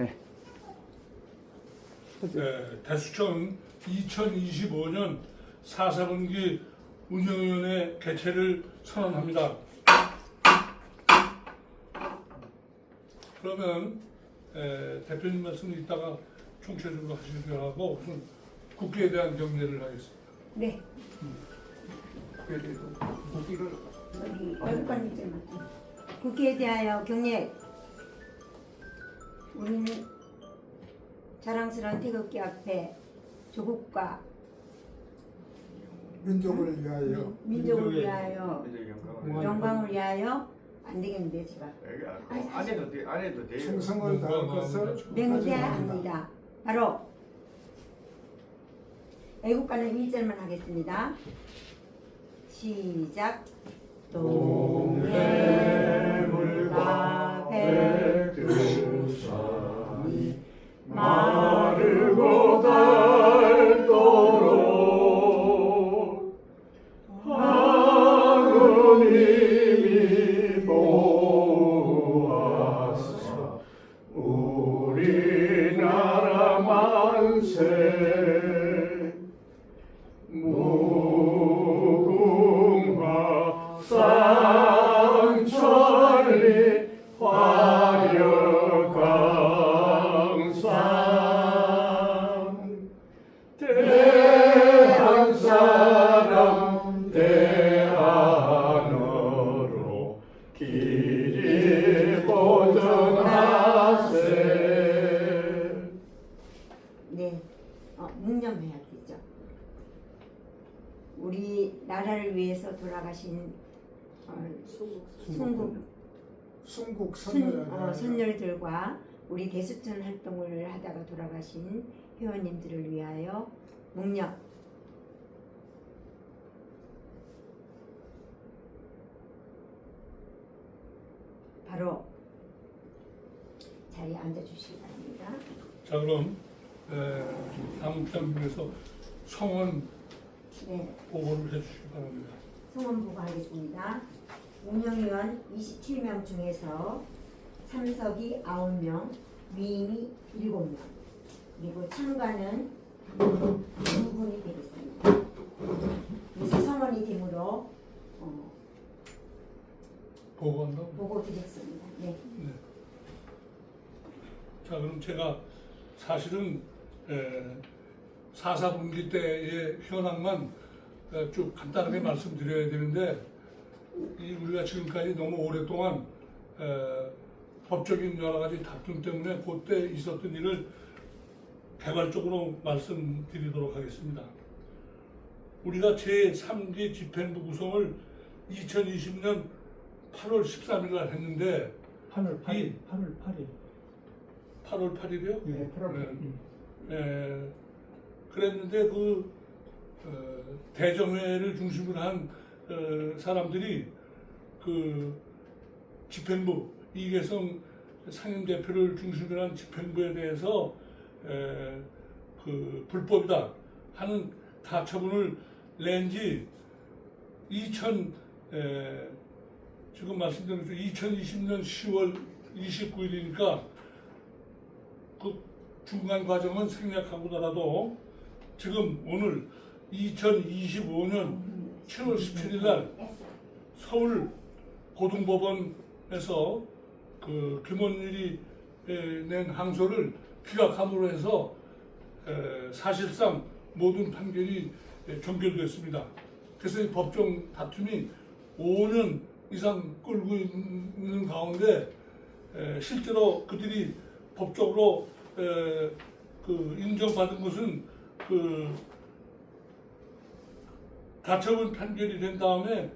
네. 대수청 2025년 4사분기 운영위원회 개최를 선언합니다. 그러면 대표님 말씀 이따가 총체적으로 하시기로 하고 우선 국회에 대한 경례를 하겠습니다. 네. 국기를 국회에 대하여 경례. 우리는 자랑스러운 태극기 앞에 조국과 민족을 위하여 민족을 위하여 영광을 위하여 안 되겠는데 제가 안 해도 돼요. 충성을 다할 것을 맹세합니다. 바로 애국가는 1절만 하겠습니다. 시작. 동해물과 백두산이 마르고 닳도록 하느님이 보호하사 우리나라 만세 무궁화 쌍천리 화려강산 대한사람 대한어로 길이 보존하세. 네, 묵념해야 되죠. 우리 나라를 위해서 돌아가신 순국 선열들과 우리 대수천 활동을 하다가 돌아가신 회원님들을 위하여 묵념. 바로 자리에 앉아주시기 바랍니다. 자 그럼 사무장님께서 성원 네, 보고를 해주시기 바랍니다. 성원 보고하겠습니다. 운영위원 27명 중에서 참석이 9명, 위임이 7명, 그리고 참가는 2분이 되겠습니다. 그래서 성원이 되므로 보고한다고? 보고 드리겠습니다. 네. 네. 자 그럼 제가 사실은 4사분기 때의 현황만 쭉 간단하게 말씀드려야 되는데 우리가 지금까지 너무 오랫동안 법적인 여러 가지 다툼 때문에 그때 있었던 일을 개괄적으로 말씀드리도록 하겠습니다. 우리가 제3기 집행부 구성을 2020년 8월 13일 날 했는데 8월 8일 8월 8일이요? 네, 8월 그랬는데 대정회를 중심으로 한 사람들이 그 집행부 이계성 상임대표를 중심으로 한 집행부에 대해서 그 불법이다 하는 가처분을 낸지 지금 말씀드린 2020년 10월 29일이니까 그 중간 과정은 생략하고더라도 지금 오늘 2025년 7월 17일 날 서울 고등법원에서 그 김원일이 낸 항소를 기각함으로 해서 사실상 모든 판결이 종결됐습니다. 그래서 이 법정 다툼이 5년 이상 끌고 있는 가운데 실제로 그들이 법적으로 그 인정받은 것은 그 가처분 판결이 된 다음에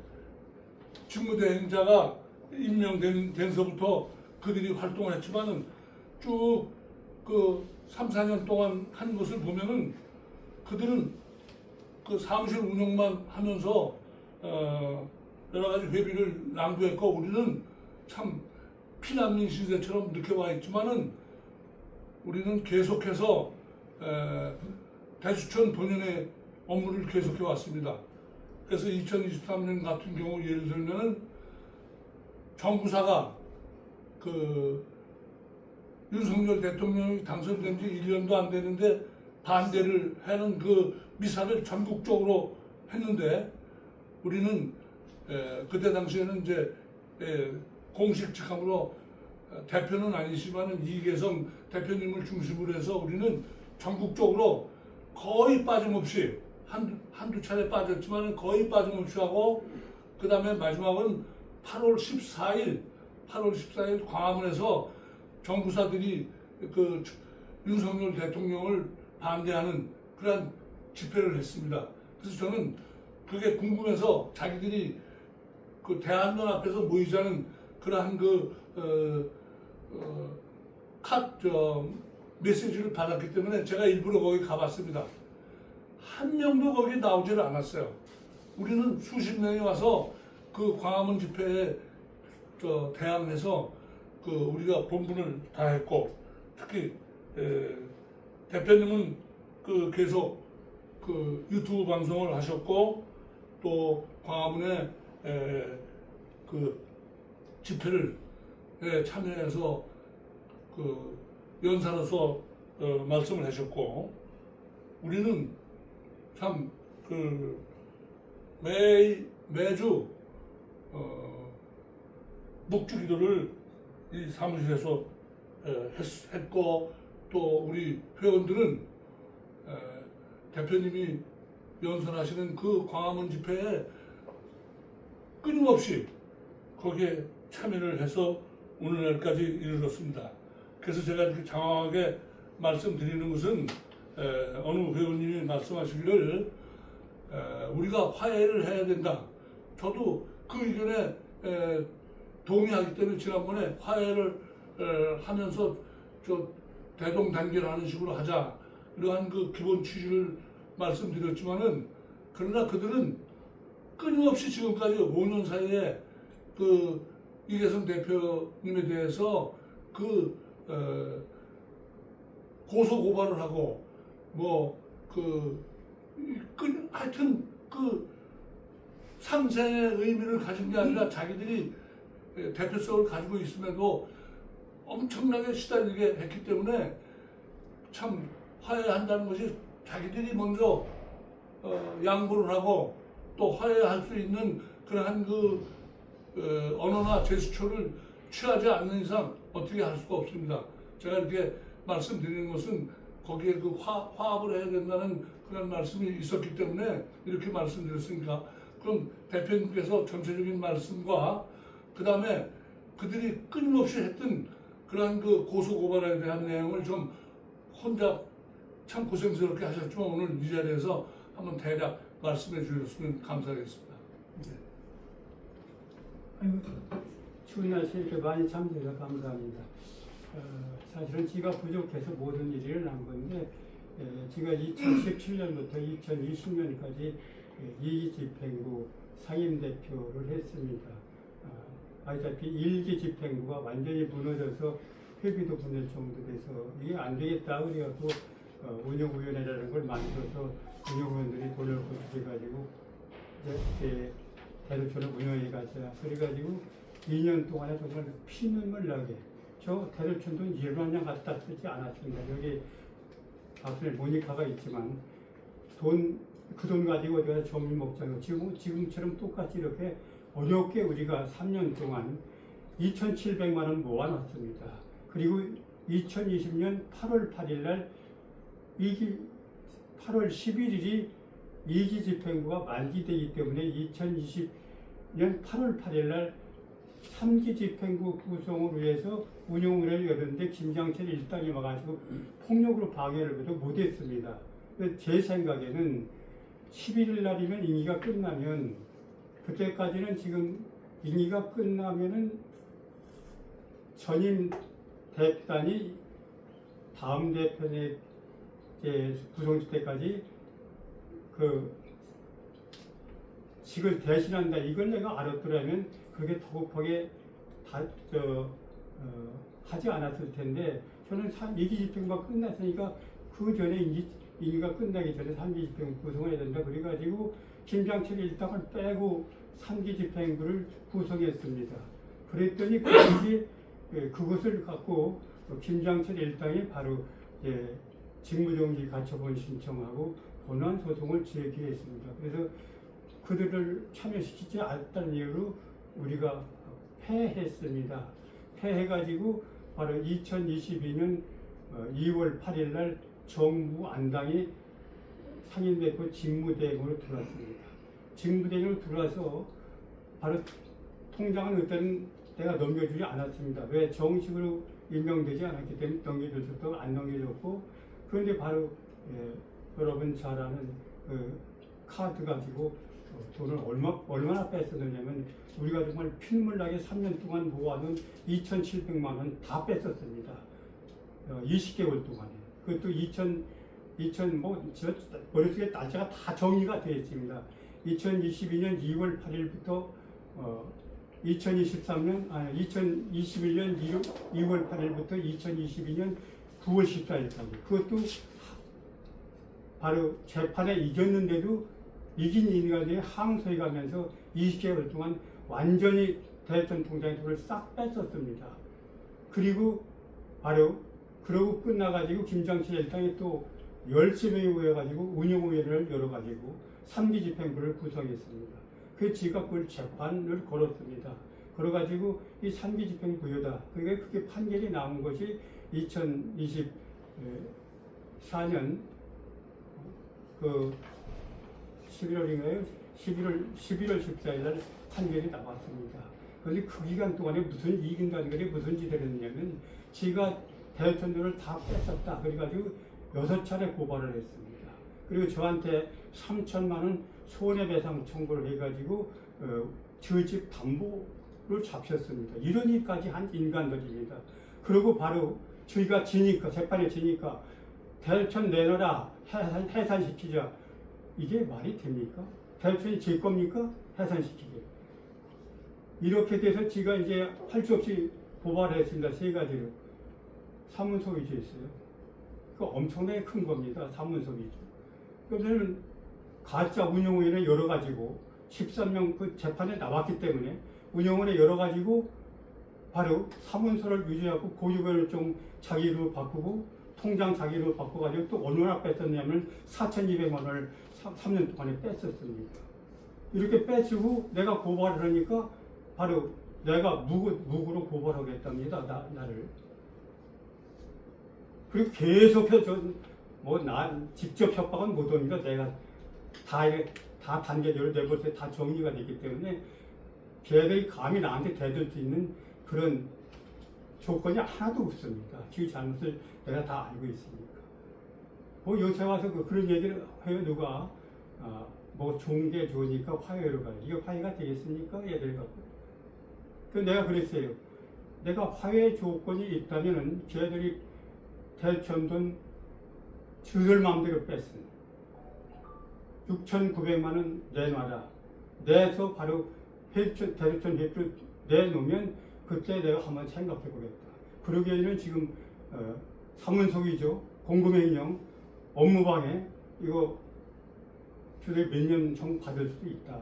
직무대행자가 임명된서부터 그들이 활동을 했지만은 쭉 그 3, 4년 동안 한 것을 보면은 그들은 그 사무실 운영만 하면서 여러 가지 회비를 낭비했고 우리는 참 피난민 신세처럼 느껴와 있지만은 우리는 계속해서 대수천 본연의 업무를 계속해 왔습니다. 그래서 2023년 같은 경우 예를 들면은 정부사가 그 윤석열 대통령이 당선된 지 1년도 안 되는데 반대를 하는 그 미사를 전국적으로 했는데 우리는 그때 당시에는 이제 공식 직함으로 대표는 아니지만은 이계성 대표님을 중심으로 해서 우리는 전국적으로 거의 빠짐없이 한두 차례 빠졌지만 거의 빠짐없이 하고 그 다음에 마지막은 8월 14일 광화문에서 정부사들이 그 윤석열 대통령을 반대하는 그런 집회를 했습니다. 그래서 저는 그게 궁금해서 자기들이 그 대한문 앞에서 모이자는 그러한 메시지를 받았기 때문에 제가 일부러 거기 가봤습니다. 한 명도 거기 나오지를 않았어요. 우리는 수십 명이 와서 그 광화문 집회에 대항해서 그 우리가 본분을 다 했고 특히 대표님은 그 계속 그 유튜브 방송을 하셨고 또 광화문에 그 집회를 참여해서 그 연사로서 말씀을 하셨고 우리는 참 그 매주 묵주기도를 이 사무실에서 했고 또 우리 회원들은 대표님이 연설하시는 그 광화문 집회에 끊임없이 거기에 참여를 해서 오늘날까지 이르렀습니다. 그래서 제가 이렇게 장황하게 말씀드리는 것은 어느 회원님이 말씀하시기를 우리가 화해를 해야 된다. 저도 그 의견에 동의하기 때문에 지난번에 화해를 하면서 대동단결하는 식으로 하자 이러한 그 기본 취지를 말씀드렸지만은 그러나 그들은 끊임없이 지금까지 5년 사이에 그 이계성 대표님에 대해서 그 고소 고발을 하고 하여튼 그 상생의 의미를 가진 게 아니라 자기들이 대표성을 가지고 있음에도 엄청나게 시달리게 했기 때문에 참 화해한다는 것이 자기들이 먼저 양보를 하고 또 화해할 수 있는 그러한 그 언어나 제스처를 취하지 않는 이상 어떻게 할 수가 없습니다. 제가 이렇게 말씀드리는 것은 거기에 그 화합을 해야 된다는 그런 말씀이 있었기 때문에 이렇게 말씀드렸으니까 그럼 대표님께서 전체적인 말씀과 그 다음에 그들이 끊임없이 했던 그러한 그 고소고발에 대한 내용을 좀 혼자 참 고생스럽게 하셨지만 오늘 이 자리에서 한번 대략 말씀해 주셨으면 감사하겠습니다. 아이고, 추운 날씨에 이렇게 많이 참석해서 감사합니다. 사실은 지가 부족해서 모든 일이 일어난 건데 제가 2017년부터 2020년까지 이기집행부 상임대표를 했습니다. 알다시피 1기 집행부가 완전히 무너져서 회비도 보낼 정도 돼서 이게 안 되겠다 그래갖고 운영위원회라는 걸 만들어서 운영위원들이 돈을 거쳐가지고 이제 대도초를 운영해 가자. 그래가지고 2년 동안에 정말 피눈물 나게 저 대도초도 1만 갖다 쓰지 않았습니다. 여기 앞에 모니카가 있지만 그 돈 가지고 어디 가서 점심 먹자고 지금처럼 똑같이 이렇게 어렵게 우리가 3년 동안 2,700만 원 모아놨습니다. 그리고 2020년 8월 8일 날 8월 11일이 2기 집행부가 만기되기 때문에 2020년 8월 8일 날 3기 집행부 구성을 위해서 운영을 열었는데 김장철 일당이 와가지고 폭력으로 방해를 해도 못했습니다. 제 생각에는 11일 날이면 임기가 끝나면 그때까지는 지금 임기가 끝나면은 전임 대표단이 다음 대표의 구성질 때까지 그 직을 대신한다. 이걸 내가 알았더라면 그렇게 더욱하게 하지 않았을 텐데 저는 2기 집행부가 끝났으니까 그 전에 임기가 끝나기 전에 3기 집행부 구성해야 된다. 그래가지고 김장철 일당을 빼고 3기 집행부를 구성했습니다. 그랬더니 그것이 그것을 갖고 김장철 일당이 바로 직무정지 가처분 신청하고 본안 소송을 제기했습니다. 그래서 그들을 참여시키지 않았다는 이유로 우리가 패했습니다. 패해가지고 바로 2022년 2월 8일 날 정부 안당이 상임대표 직무대행으로 들어왔습니다. 직무대행으로 들어와서 바로 통장은 그때는 내가 넘겨주지 않았습니다. 왜? 정식으로 임명되지 않았기 때문에 넘겨줬었고 안 넘겨줬고, 그런데 바로 여러분 잘 아는 그 카드 가지고 돈을 얼마나 뺐었느냐면 우리가 정말 핏물나게 3년 동안 모아둔 2,700만 원 다 뺐었습니다. 20개월 동안에. 그것도 머릿속에 날짜가 다 정리가 되어 있습니다. 2022년 2월 8일부터 2021년 2월 8일부터 2022년 9월 14일까지. 그것도 바로 재판에 이겼는데도 이긴 인간이 항소해 가면서 20개월 동안 완전히 대전 통장의 돈을 싹 뺐었습니다. 그리고 바로 그러고 끝나가지고 김장철 일당이 또 10명이 모여가지고 운영위원회를 열어가지고 3기 집행부를 구성했습니다. 그 지가 그걸 재판을 걸었습니다. 걸어가지고 이 3기 집행부여다. 그러니까 그게 판결이 나온 것이 2024년 그 11월인가요? 11월 14일 날 판결이 나왔습니다. 그런데 그 기간 동안에 무슨 이긴간들이 무슨 짓을 했냐면 지가 대여천도를 다 뺐었다. 그래가지고 6차례 고발을 했습니다. 그리고 저한테 3천만 원 손해배상 청구를 해가지고 저 집 담보를 잡혔습니다. 이러니까지 한 인간들입니다. 그리고 바로 저희가 지니까 재판에 지니까 대여천 내놔라, 해산시키자. 이게 말이 됩니까? 대여천이 제 겁니까? 해산시키게. 이렇게 돼서 제가 이제 할 수 없이 고발을 했습니다. 3가지로. 사문서 위조했어요. 그 엄청나게 큰 겁니다. 사문서 위조. 그러면 가짜 운영위원회 열어가지고 13명 그 재판에 나왔기 때문에 운영위원회 열어가지고 바로 사문서를 위조하고 고유변호증 자기로 바꾸고 통장 자기로 바꿔가지고 또 얼마나 뺐었냐면 4,200만 원을 3년 동안에 뺐었습니다. 이렇게 뺏고 내가 고발을 하니까 바로 내가 무고로 고발하겠답니다. 나를. 그리고 계속해서 난 직접 협박은 못합니다. 내가 다 단계대로 내볼 때 다 정리가 되기 때문에 걔들이 감히 나한테 대들 수 있는 그런 조건이 하나도 없습니다. 지 잘못을 내가 다 알고 있으니까. 요새 와서 그런 얘기를 해요. 누가 좋은 게 좋으니까 화해로 가요. 이게 화해가 되겠습니까? 얘들 갖고. 그래서 내가 그랬어요. 내가 화해 조건이 있다면은 걔들이 대천돈 주들 마음대로 뺐습니다. 6,900만 원 내놔라. 내서 바로 대천 회표 내놓으면 그때 내가 한번 생각해 보겠다. 그러기에는 지금 사문서위조, 공금횡령, 업무방해 이거 주들 몇 년 정 받을 수도 있다.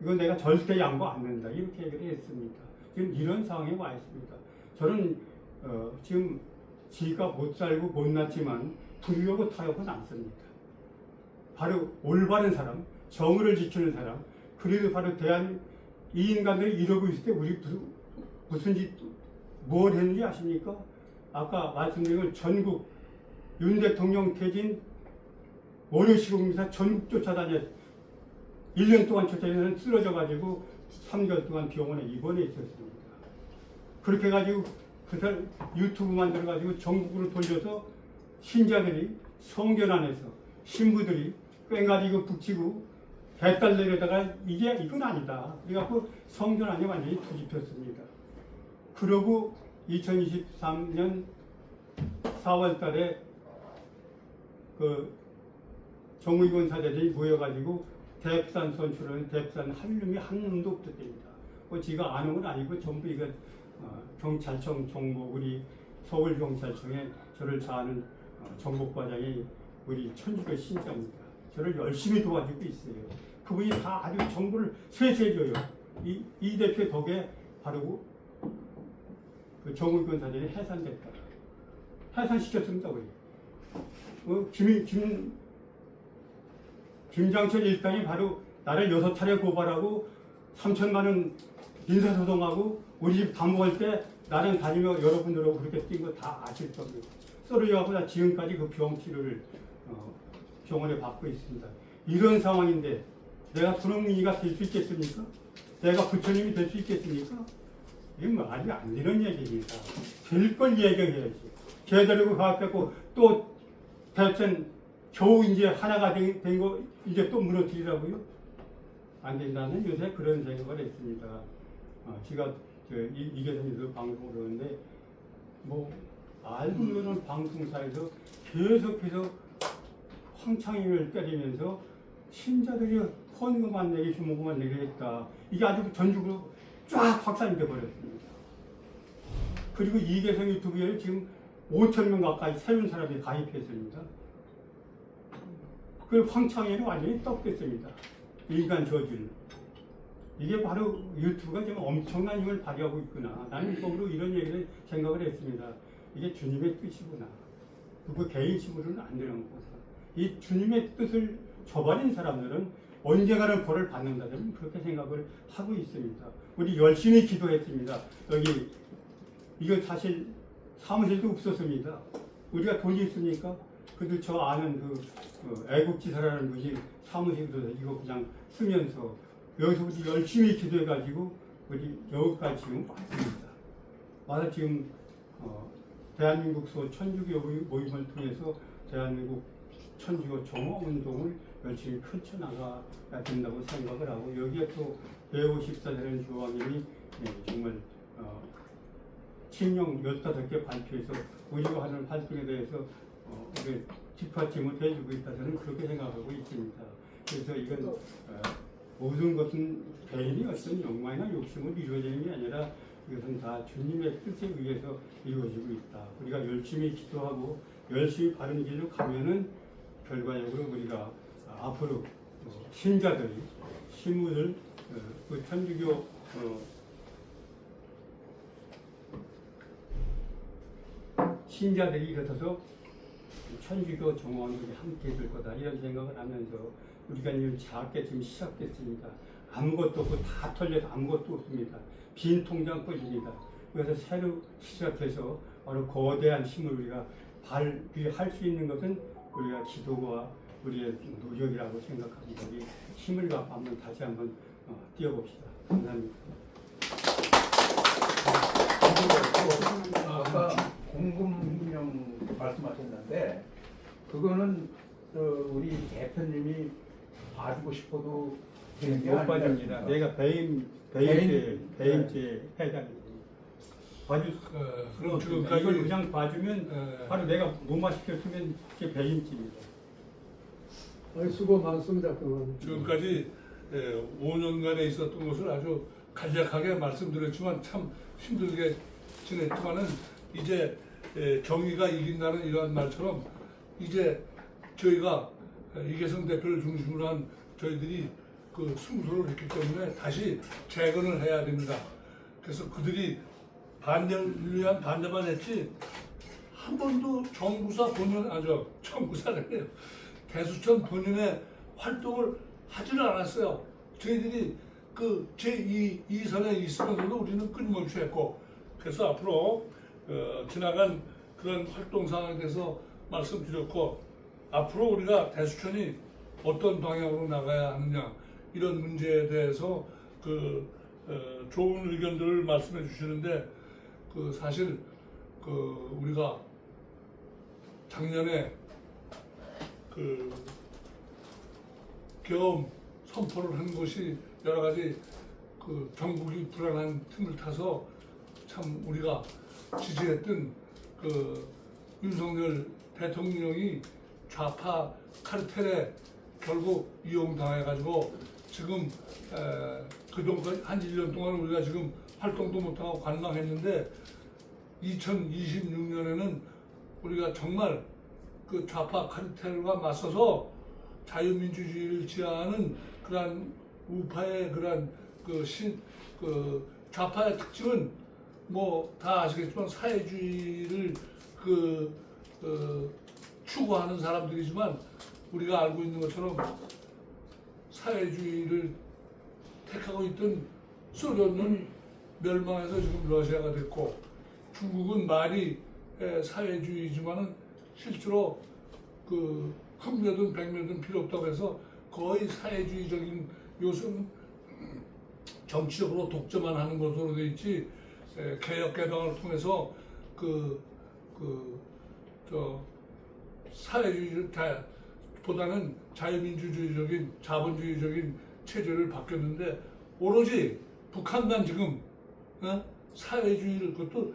이거 내가 절대 양보 안 한다. 이렇게 얘기를 했습니다. 지금 이런 상황에 와 있습니다. 저는 지금 지가 못 살고 못 났지만 부유하고 타협은 않습니다. 바로 올바른 사람, 정의를 지키는 사람, 그래도 바로 이 인간들이 이러고 있을 때 우리 무슨 뭘 했는지 아십니까? 아까 말씀드린 건 전국 윤 대통령 퇴진 월요시국미사 전국 쫓아다녔 1년 동안 쫓아다니는 쓰러져가지고 3개월 동안 병원에 입원해 있었습니다. 그렇게 해가지고 그 사람 유튜브 만들어가지고 전국으로 돌려서 신자들이 성전 안에서 신부들이 꽹가지고 붙이고 배달 내려다가 이건 아니다. 그래갖고 성전 안에 완전히 뒤집혔습니다. 그러고 2023년 4월 달에 그 정의원 사제들이 모여가지고 대프산 선출하는 대프산 한 놈이 한 놈도 없었답니다. 지가 아는 건 아니고 전부 이거 경찰청 정보 우리 서울경찰청에 저를 잘 아는 정보과장이 우리 천주교 신자입니다. 저를 열심히 도와주고 있어요. 그분이 다 아주 정보를 세세히 줘요. 이 대표 덕에 바로 그 정의권 사전이 해산됐다. 해산시켰습니다. 우리. 김장철 일당이 바로 나를 6차례 고발하고 3천만 원 인사소송하고 우리 집 밥 먹을 때 나는 다니며 여러분들하고 그렇게 뛴 거 다 아실 겁니다. 썰어져가고 나 지금까지 그 병 치료를 병원에 받고 있습니다. 이런 상황인데 내가 손흥민이가 될 수 있겠습니까? 내가 부처님이 될 수 있겠습니까? 이게 말이 안 되는 얘기입니다. 될 걸 얘기해야지. 제대로 가입했고 또 대천 겨우 이제 하나가 된 거 이제 또 무너뜨리라고요? 안 된다는 요새 그런 생각을 했습니다. 제가 이계선이도 방송을 하는데 뭐 알고 모르는 방송사에서 계속해서 황창인을 때리면서 신자들이 헌금만 내기 주목만 내기 했다. 이게 아주 전국으로 쫙 확산이 돼버렸습니다. 그리고 이계성 유튜브에 지금 5,000명 가까이 새로운 사람이 가입했습니다. 그 황창인은 완전히 떡됐습니다. 인간 저질. 이게 바로 유튜브가 지금 엄청난 힘을 발휘하고 있구나. 나는 속으로 이런 얘기를 생각을 했습니다. 이게 주님의 뜻이구나. 그리고 개인 힘으로는 안 되는 거다. 이 주님의 뜻을 저버린 사람들은 언젠가는 벌을 받는다. 저는 그렇게 생각을 하고 있습니다. 우리 열심히 기도했습니다. 여기 이거 사실 사무실도 없었습니다. 우리가 돈이 있습니까? 그래도 저 아는 그 애국지사라는 분이 사무실도 이거 그냥 쓰면서 여기서 우리 열심히 기도해가지고 우리 여기까지 지금 왔습니다. 와서 지금 대한민국 천주교 모임을 통해서 대한민국 천주교 정화 운동을 열심히 펼쳐나가야 된다고 생각을 하고 여기에 또 154세라는 조항님이 정말 칙령 15개 발표해서 우리가 하는 활동에 대해서 뒷받침을 해주고 있다 저는 그렇게 생각하고 있습니다. 그래서 이건 모든 것은 개인이 어떤 욕망이나 욕심으로 이루어지는 게 아니라 이것은 다 주님의 뜻에 의해서 이루어지고 있다. 우리가 열심히 기도하고 열심히 바른 길로 가면은 결과적으로 우리가 앞으로 신자들이 신문을 그 천주교 신자들이 일어서서 천주교 정화운동에 함께 해줄 거다 이런 생각을 하면서 우리가 지금 작게 지금 시작됐습니다. 아무것도 없고 다 털려서 아무것도 없습니다. 빈 통장뿐입니다. 그래서 새로 시작해서 바로 거대한 힘을 우리가 발휘할 수 있는 것은 우리가 기도와 우리의 노력이라고 생각합니다. 우리 힘을 갖고 한번 다시 한번 뛰어봅시다. 감사합니다. 아까 공금령 말씀하셨는데 그거는 우리 대표님이 봐주고 싶어도 되는 게 못 아니라 봐줍니다. 내가 배임죄 해당입니다. 봐주. 그럼 이걸 지금까지 그냥 봐주면 바로 내가 못 마시켰으면 그게 배임죄입니다. 수고 많습니다. 그건. 지금까지 5년간에 있었던 것을 아주 간략하게 말씀드렸지만 참 힘들게 지냈지만은 이제 정의가 이긴다는 이러한 말처럼 이제 저희가 이계성 대표를 중심으로 한 저희들이 그 승소를 했기 때문에 다시 재건을 해야 됩니다. 그래서 그들이 반대를 위한 반대만 했지 한 번도 정부사 본연 정부사래요. 대수천 본연의 활동을 하지는 않았어요. 저희들이 그 제2선에 있으면서도 우리는 끊임없이 했고 그래서 앞으로 지나간 그런 활동 상황에 대해서 말씀드렸고 앞으로 우리가 대수천이 어떤 방향으로 나가야 하느냐 이런 문제에 대해서 좋은 의견들을 말씀해 주시는데 사실 우리가 작년에 계엄 선포를 한 것이 여러 가지 전국이 불안한 틈을 타서 참 우리가 지지했던 윤석열 대통령이 좌파 카르텔에 결국 이용당해가지고 지금 그동안 한 1년 동안 우리가 지금 활동도 못하고 관망했는데 2026년에는 우리가 정말 그 좌파 카르텔과 맞서서 자유민주주의를 지향하는 그러한 우파의 그러한 좌파의 특징은 뭐 다 아시겠지만 사회주의를 추구하는 사람들이지만 우리가 알고 있는 것처럼 사회주의를 택하고 있던 소련은 멸망해서 지금 러시아가 됐고 중국은 말이 사회주의지만은 실제로 그 흑묘든 백묘든 필요 없다고 해서 거의 사회주의적인 요소는 정치적으로 독점만 하는 것으로 돼 있지 개혁 개방을 통해서 사회주의 보다는 자유민주주의적인 자본주의적인 체제를 바뀌었는데 오로지 북한만 지금 사회주의를 그것도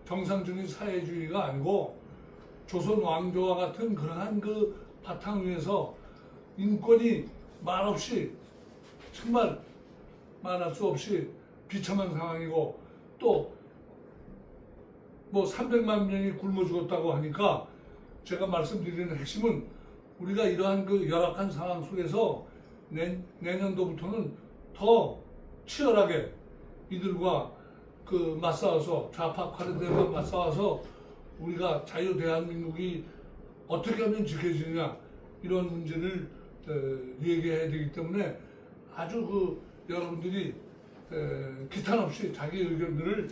정상적인 사회주의가 아니고 조선 왕조와 같은 그러한 그 바탕 위에서 인권이 말없이 정말 말할 수 없이 비참한 상황이고 또 뭐 300만 명이 굶어 죽었다고 하니까 제가 말씀드리는 핵심은 우리가 이러한 그 열악한 상황 속에서 내년도부터는 더 치열하게 이들과 그 맞싸워서 좌파 카르텔과 맞싸워서 우리가 자유 대한민국이 어떻게 하면 지켜지느냐 이런 문제를 얘기해야 되기 때문에 아주 그 여러분들이 기탄 없이 자기 의견들을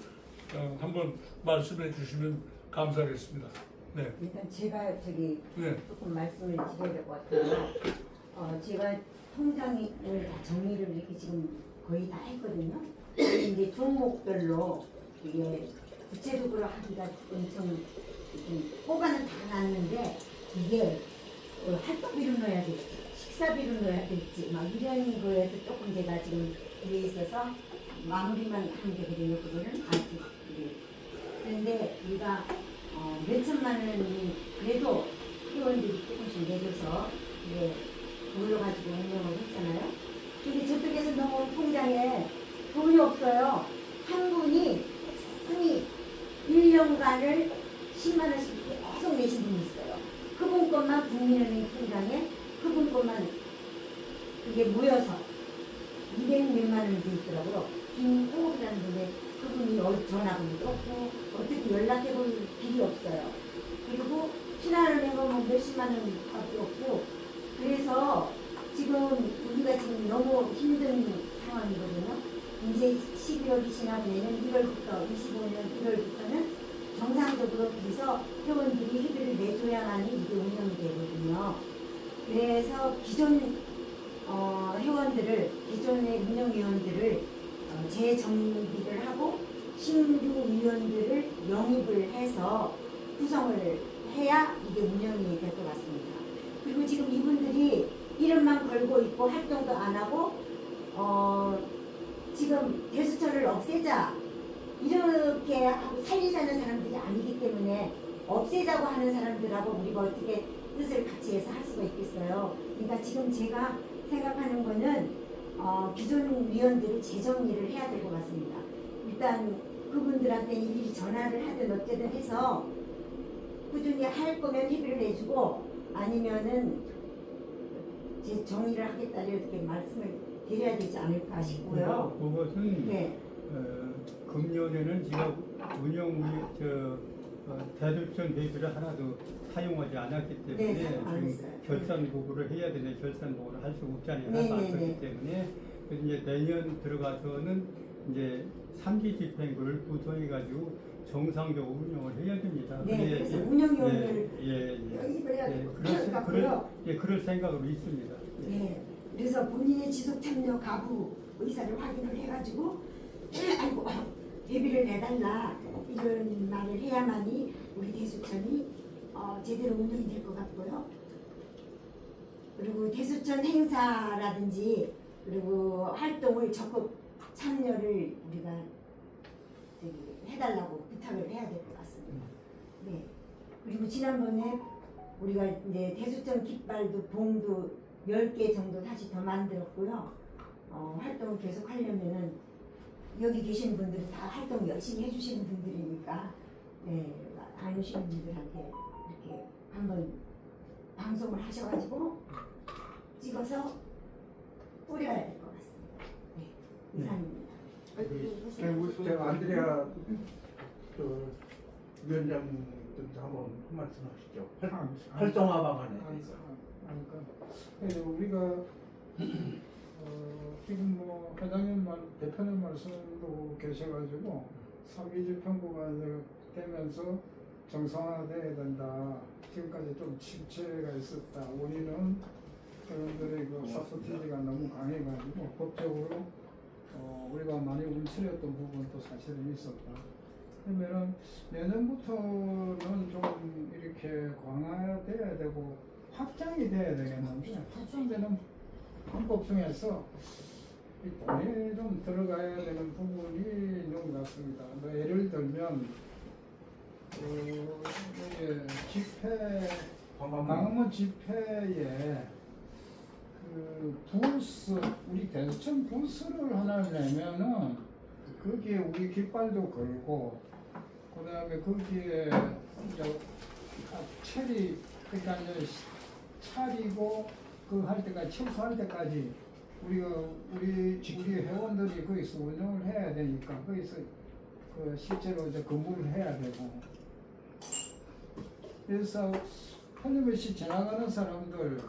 한번 말씀해 주시면 감사하겠습니다. 네. 일단 제가 네. 조금 말씀을 드려야 될 것 같아요. 제가 통장을 다 정리를 이렇게 지금 거의 다 했거든요. 근데 이제 종목별로 이게 구체적으로 하기가 엄청 좀 호가는 다 났는데 이게 활동비로 넣어야 될지 식사비로 넣어야 될지 막 이런 거에서 조금 제가 지금 뒤에 있어서 마무리만 하는 게 되거든요. 그거는 아직 그런데 우리가 몇 천만 원이 그래도 회원들이 조금씩 내줘서 이제 올려가지고 운영을 했잖아요. 근데 저쪽에서 너무 통장에 돈이 없어요. 한 분이 흔히 1년간을 10만 원씩 계속 내신 분이 있어요. 그분 것만 국민은행 통장에 그분 것만 그게 모여서 200몇만 원이 돼 있더라고요. 김호흡이라는 분의 그분이 전화번호도 없고 어떻게 연락해볼 길이 없어요. 그리고 신한은행은 뭐 몇십만 원밖에 없고 그래서 지금 우리가 지금 너무 힘든 상황이거든요. 이제 11월이 지나고 내년 1월부터 25년 1월부터는 정상적으로 돼서 회원들이 회비를 내줘야만이 이게 운영이 되거든요. 그래서 기존 회원들을 기존의 운영위원들을 재정비를 하고 신규 위원들을 영입을 해서 구성을 해야 이게 운영이 될 것 같습니다. 그리고 지금 이분들이 이름만 걸고 있고 활동도 안 하고 지금 대수처를 없애자 이렇게 하고 살리자는 사람들이 아니기 때문에 없애자고 하는 사람들하고 우리가 어떻게 뜻을 같이 해서 할 수가 있겠어요. 그러니까 지금 제가 생각하는 거는 기존 위원들을 재정리를 해야 될 것 같습니다. 일단 그분들한테 일일이 전화를 하든 어쨌든 해서 꾸준히 할 거면 회비를 내주고 아니면은 제 정리를 하겠다 이렇게 말씀을 드려야 되지 않을까 싶고요. 그것은 네. 금년에는 지금 대출전 회비를 하나도 사용하지 않았기 때문에 네, 사용 안 지금 했어요. 결산 보고를 해야 되는데 결산 보고를 할 수 없잖아요. 네, 안 네, 썼기 네. 때문에 그래서 이제 내년 들어가서는 이제 3기 집행부를 구성해가지고 정상적으로 운영을 해야 됩니다. 네, 그래야 그래서 이제- 운영위원회를 예. 해야 예, 될 것 같고요. 그럴 생각으로 있습니다. 예. 네. 그래서 본인의 지속 참여 가부 의사를 확인을 해가지고 아이고 회비를 내달라 이런 말을 해야만이 우리 대수천이 제대로 운영이 될 것 같고요. 그리고 대수천 행사라든지 그리고 활동을 적극 참여를 우리가 해달라고 부탁을 해야 될 것 같습니다. 네. 그리고 지난번에 우리가 이제 대수천 깃발도 봉도 10개 정도 다시 더 만들었고요. 활동을 계속 하려면은 여기 계신 분들은 다 활동 열심히 해주시는 분들이니까 네, 안 오시는 분들한테 이렇게 한번 방송을 하셔가지고 찍어서 뿌려야 될 것 같습니다. 네, 이상입니다. 제가 안드레아 위원장 좀 한번 한 말씀 하시죠. 활성화 방안에 대해서. 그러니까 우리가 지금 뭐 회장님 대표님 말씀도 계셔가지고 3.2주 평구가 이제 되면서 정상화돼야 된다. 지금까지 좀 침체가 있었다. 원인은 회원들의 그 사소티지가 너무 강해가지고 법적으로 우리가 많이 움츠렸던 부분도 사실은 있었다. 그러면은 내년부터는 좀 이렇게 강화돼야 되고 확장이 돼야 되겠는데 확장되는 방법 중에서 이 돈이 좀 들어가야 되는 부분이 있는 것 같습니다. 뭐 예를 들면 이게 집회 광화문 집회에 그 부스 우리 대수청 부스를 하나 내면은 거기에 우리 깃발도 걸고 그다음에 거기에 이제 체리 그러니까 이제 차리고 그 할 때까지 청소할 때까지 우리 회원들이 거기서 운영을 해야 되니까 거기서 그 실제로 이제 근무를 해야 되고 그래서 끊임없이 지나가는 사람들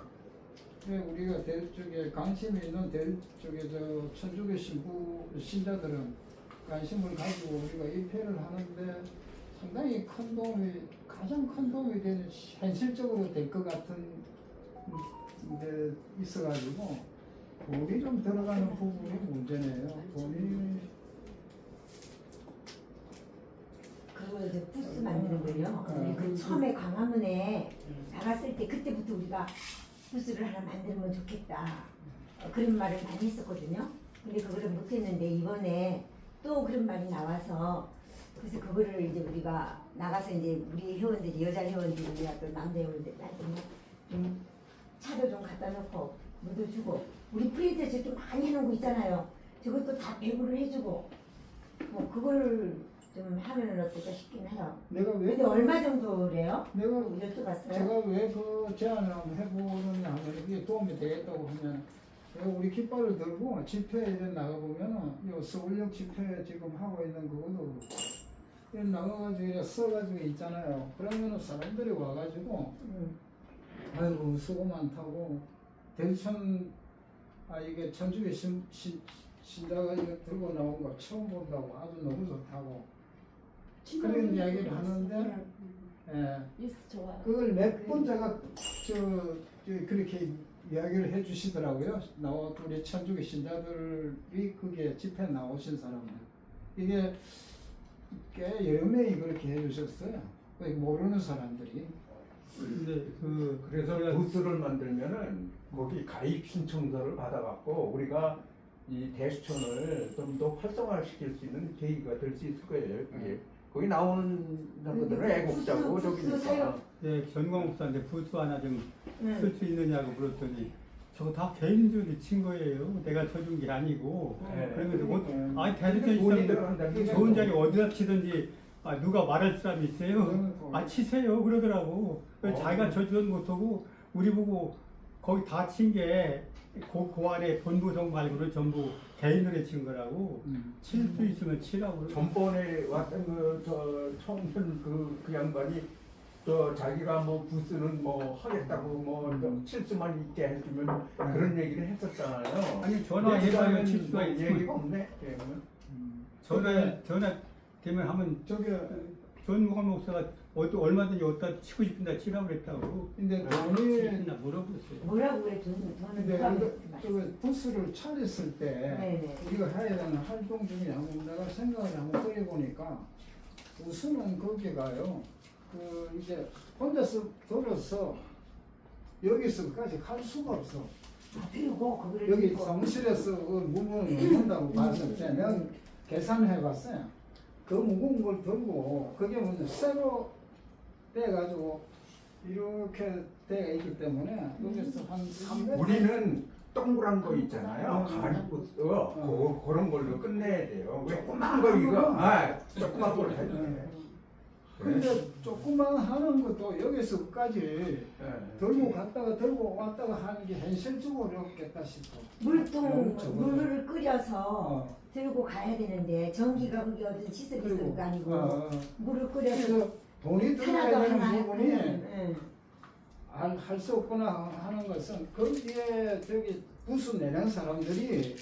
우리가 쪽에 관심이 있는 쪽에 저 천주교 신자들은 관심을 가지고 우리가 입회를 하는데 상당히 큰 도움이 가장 큰 도움이 되는 현실적으로 될 것 같은 게 있어가지고 돈이 좀 들어가는 부분이 문제네요. 돈이 그리고 이제 부스 만드는 거요. 우리 그 처음에 광화문에 나갔을 때 그때부터 우리가 부스를 하나 만들면 좋겠다. 그런 말을 많이 했었거든요. 근데 그거를 못했는데 이번에 또 그런 말이 나와서 그래서 그거를 이제 우리가 나가서 이제 우리 회원들이 여자 회원들이나 또 남자 회원들한테 좀 차도 좀 갖다 놓고 물도 주고 우리 프린트 저렇게 많이 해놓은 거 있잖아요. 저것도 다 배부를 해주고 뭐 그걸 좀 하면 어떨까 싶긴 해요. 내가 왜 근데 얼마 정도래요? 내가 여쭤봤어요. 제가 왜 그 제안을 한번 해보느냐 하면 이게 도움이 되겠다고 하면 내가 우리 깃발을 들고 집회에 나가보면은 요 서울역 집회 지금 하고 있는 그거도 그렇고 나가가지고 써가지고 있잖아요. 그러면은 사람들이 와가지고 아이고 수고 많다고 대천 이게 천주교 신자가 이거 들고 나온 거 처음 본다고 아주 너무 좋다고 그런 이야기를 하는데 좋아요. 그걸 몇 번 제가 그렇게 이야기를 해주시더라고요. 우리 천주교 신자들이 거기에 집회 나오신 사람들 이게 꽤 여러 명이 그렇게 해주셨어요. 모르는 사람들이. 근데 그래서 부스를 만들면은 거기 가입 신청서를 받아갖고 우리가 이 대수천을 좀 더 활성화시킬 수 있는 계기가 될 수 있을 거예요. 그게 거기 나오는 사람들은 애국자고 저기니까. 네, 전광 목사한테 부스 하나 좀 쓸 수 있느냐고 물었더니 저거 다 개인들이 친 거예요. 내가 쳐준 게 아니고. 네. 그러면서 뭐, 아니 돈이 대수천 들어간다는 게 좋은 자리 어디다 치든지 누가 말할 사람이 있어요? 그러니까. 치세요 그러더라고. 그래서 자기가 저주는 못하고 우리 보고 거기 다 친 게 그 안에 본부성 말고는 전부 개인들이 친 거라고. 칠 수 있으면 치라고. 전번에 왔던 처음 그 양반이 자기가 뭐 부스는 뭐 하겠다고 뭐 칠수만 있게 해주면 그런 얘기를 했었잖아요. 아니 전화해봐요. 칠 수가 뭐 있으면. 얘기가 없네. 예. 전화 되면 하면 전무관 목사가 얼마든지 어디다 치고 싶은데 치라고 그랬다고. 근데 치고 돈이 싶나 물어보세요. 뭐라고 그래 돈은 근데 누가 그 부스를 차렸을 때 네네. 우리가 해야 되는 활동 중에 한번 내가 생각을 한번 해보니까 우선은 거기가요. 이제 혼자서 들어서 여기서까지 갈 수가 없어. 그리고 그거를 여기 들고 사무실에서 그 무거운 걸 한다고 봤을 때 내가 계산해봤어요. 그 무거운 걸 들고 그게 먼저 쇠로 떼가지고 이렇게 떼가 있기 때문에 여기서 한 3m 우리는 동그란 거 있잖아요. 가리 부스 그런 걸로 끝내야 돼요. 왜 조그만 거 이거 조그만 걸 해야 돼. 근데 조금만 하는 것도 여기서까지 들고 갔다가 들고 왔다가 하는 게 현실적으로 어렵겠다 싶어. 물통 너무 물을 끓여서 들고 가야 되는데 전기가 그게 어떤 시설이 있을 거 아니고 물을 끓여서 그래서 돈이 들어가야 하나도 되는 하나 부분이 예. 할 수 없구나 하는 것은 거기에 저기 부수 내는 사람들이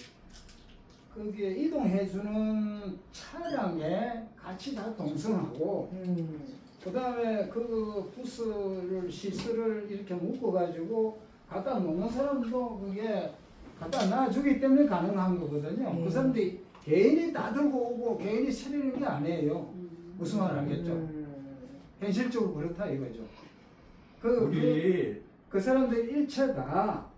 거기에 이동해주는 차량에 같이 다 동승하고 그 다음에 그 부스를 시설을 이렇게 묶어가지고 갖다 놓는 사람도 그게 갖다 놔주기 때문에 가능한 거거든요. 그 사람들이 개인이 다 들고 오고 개인이 차리는 게 아니에요. 무슨 말 알겠죠? 현실적으로 그렇다 이거죠. 그 사람들 일체가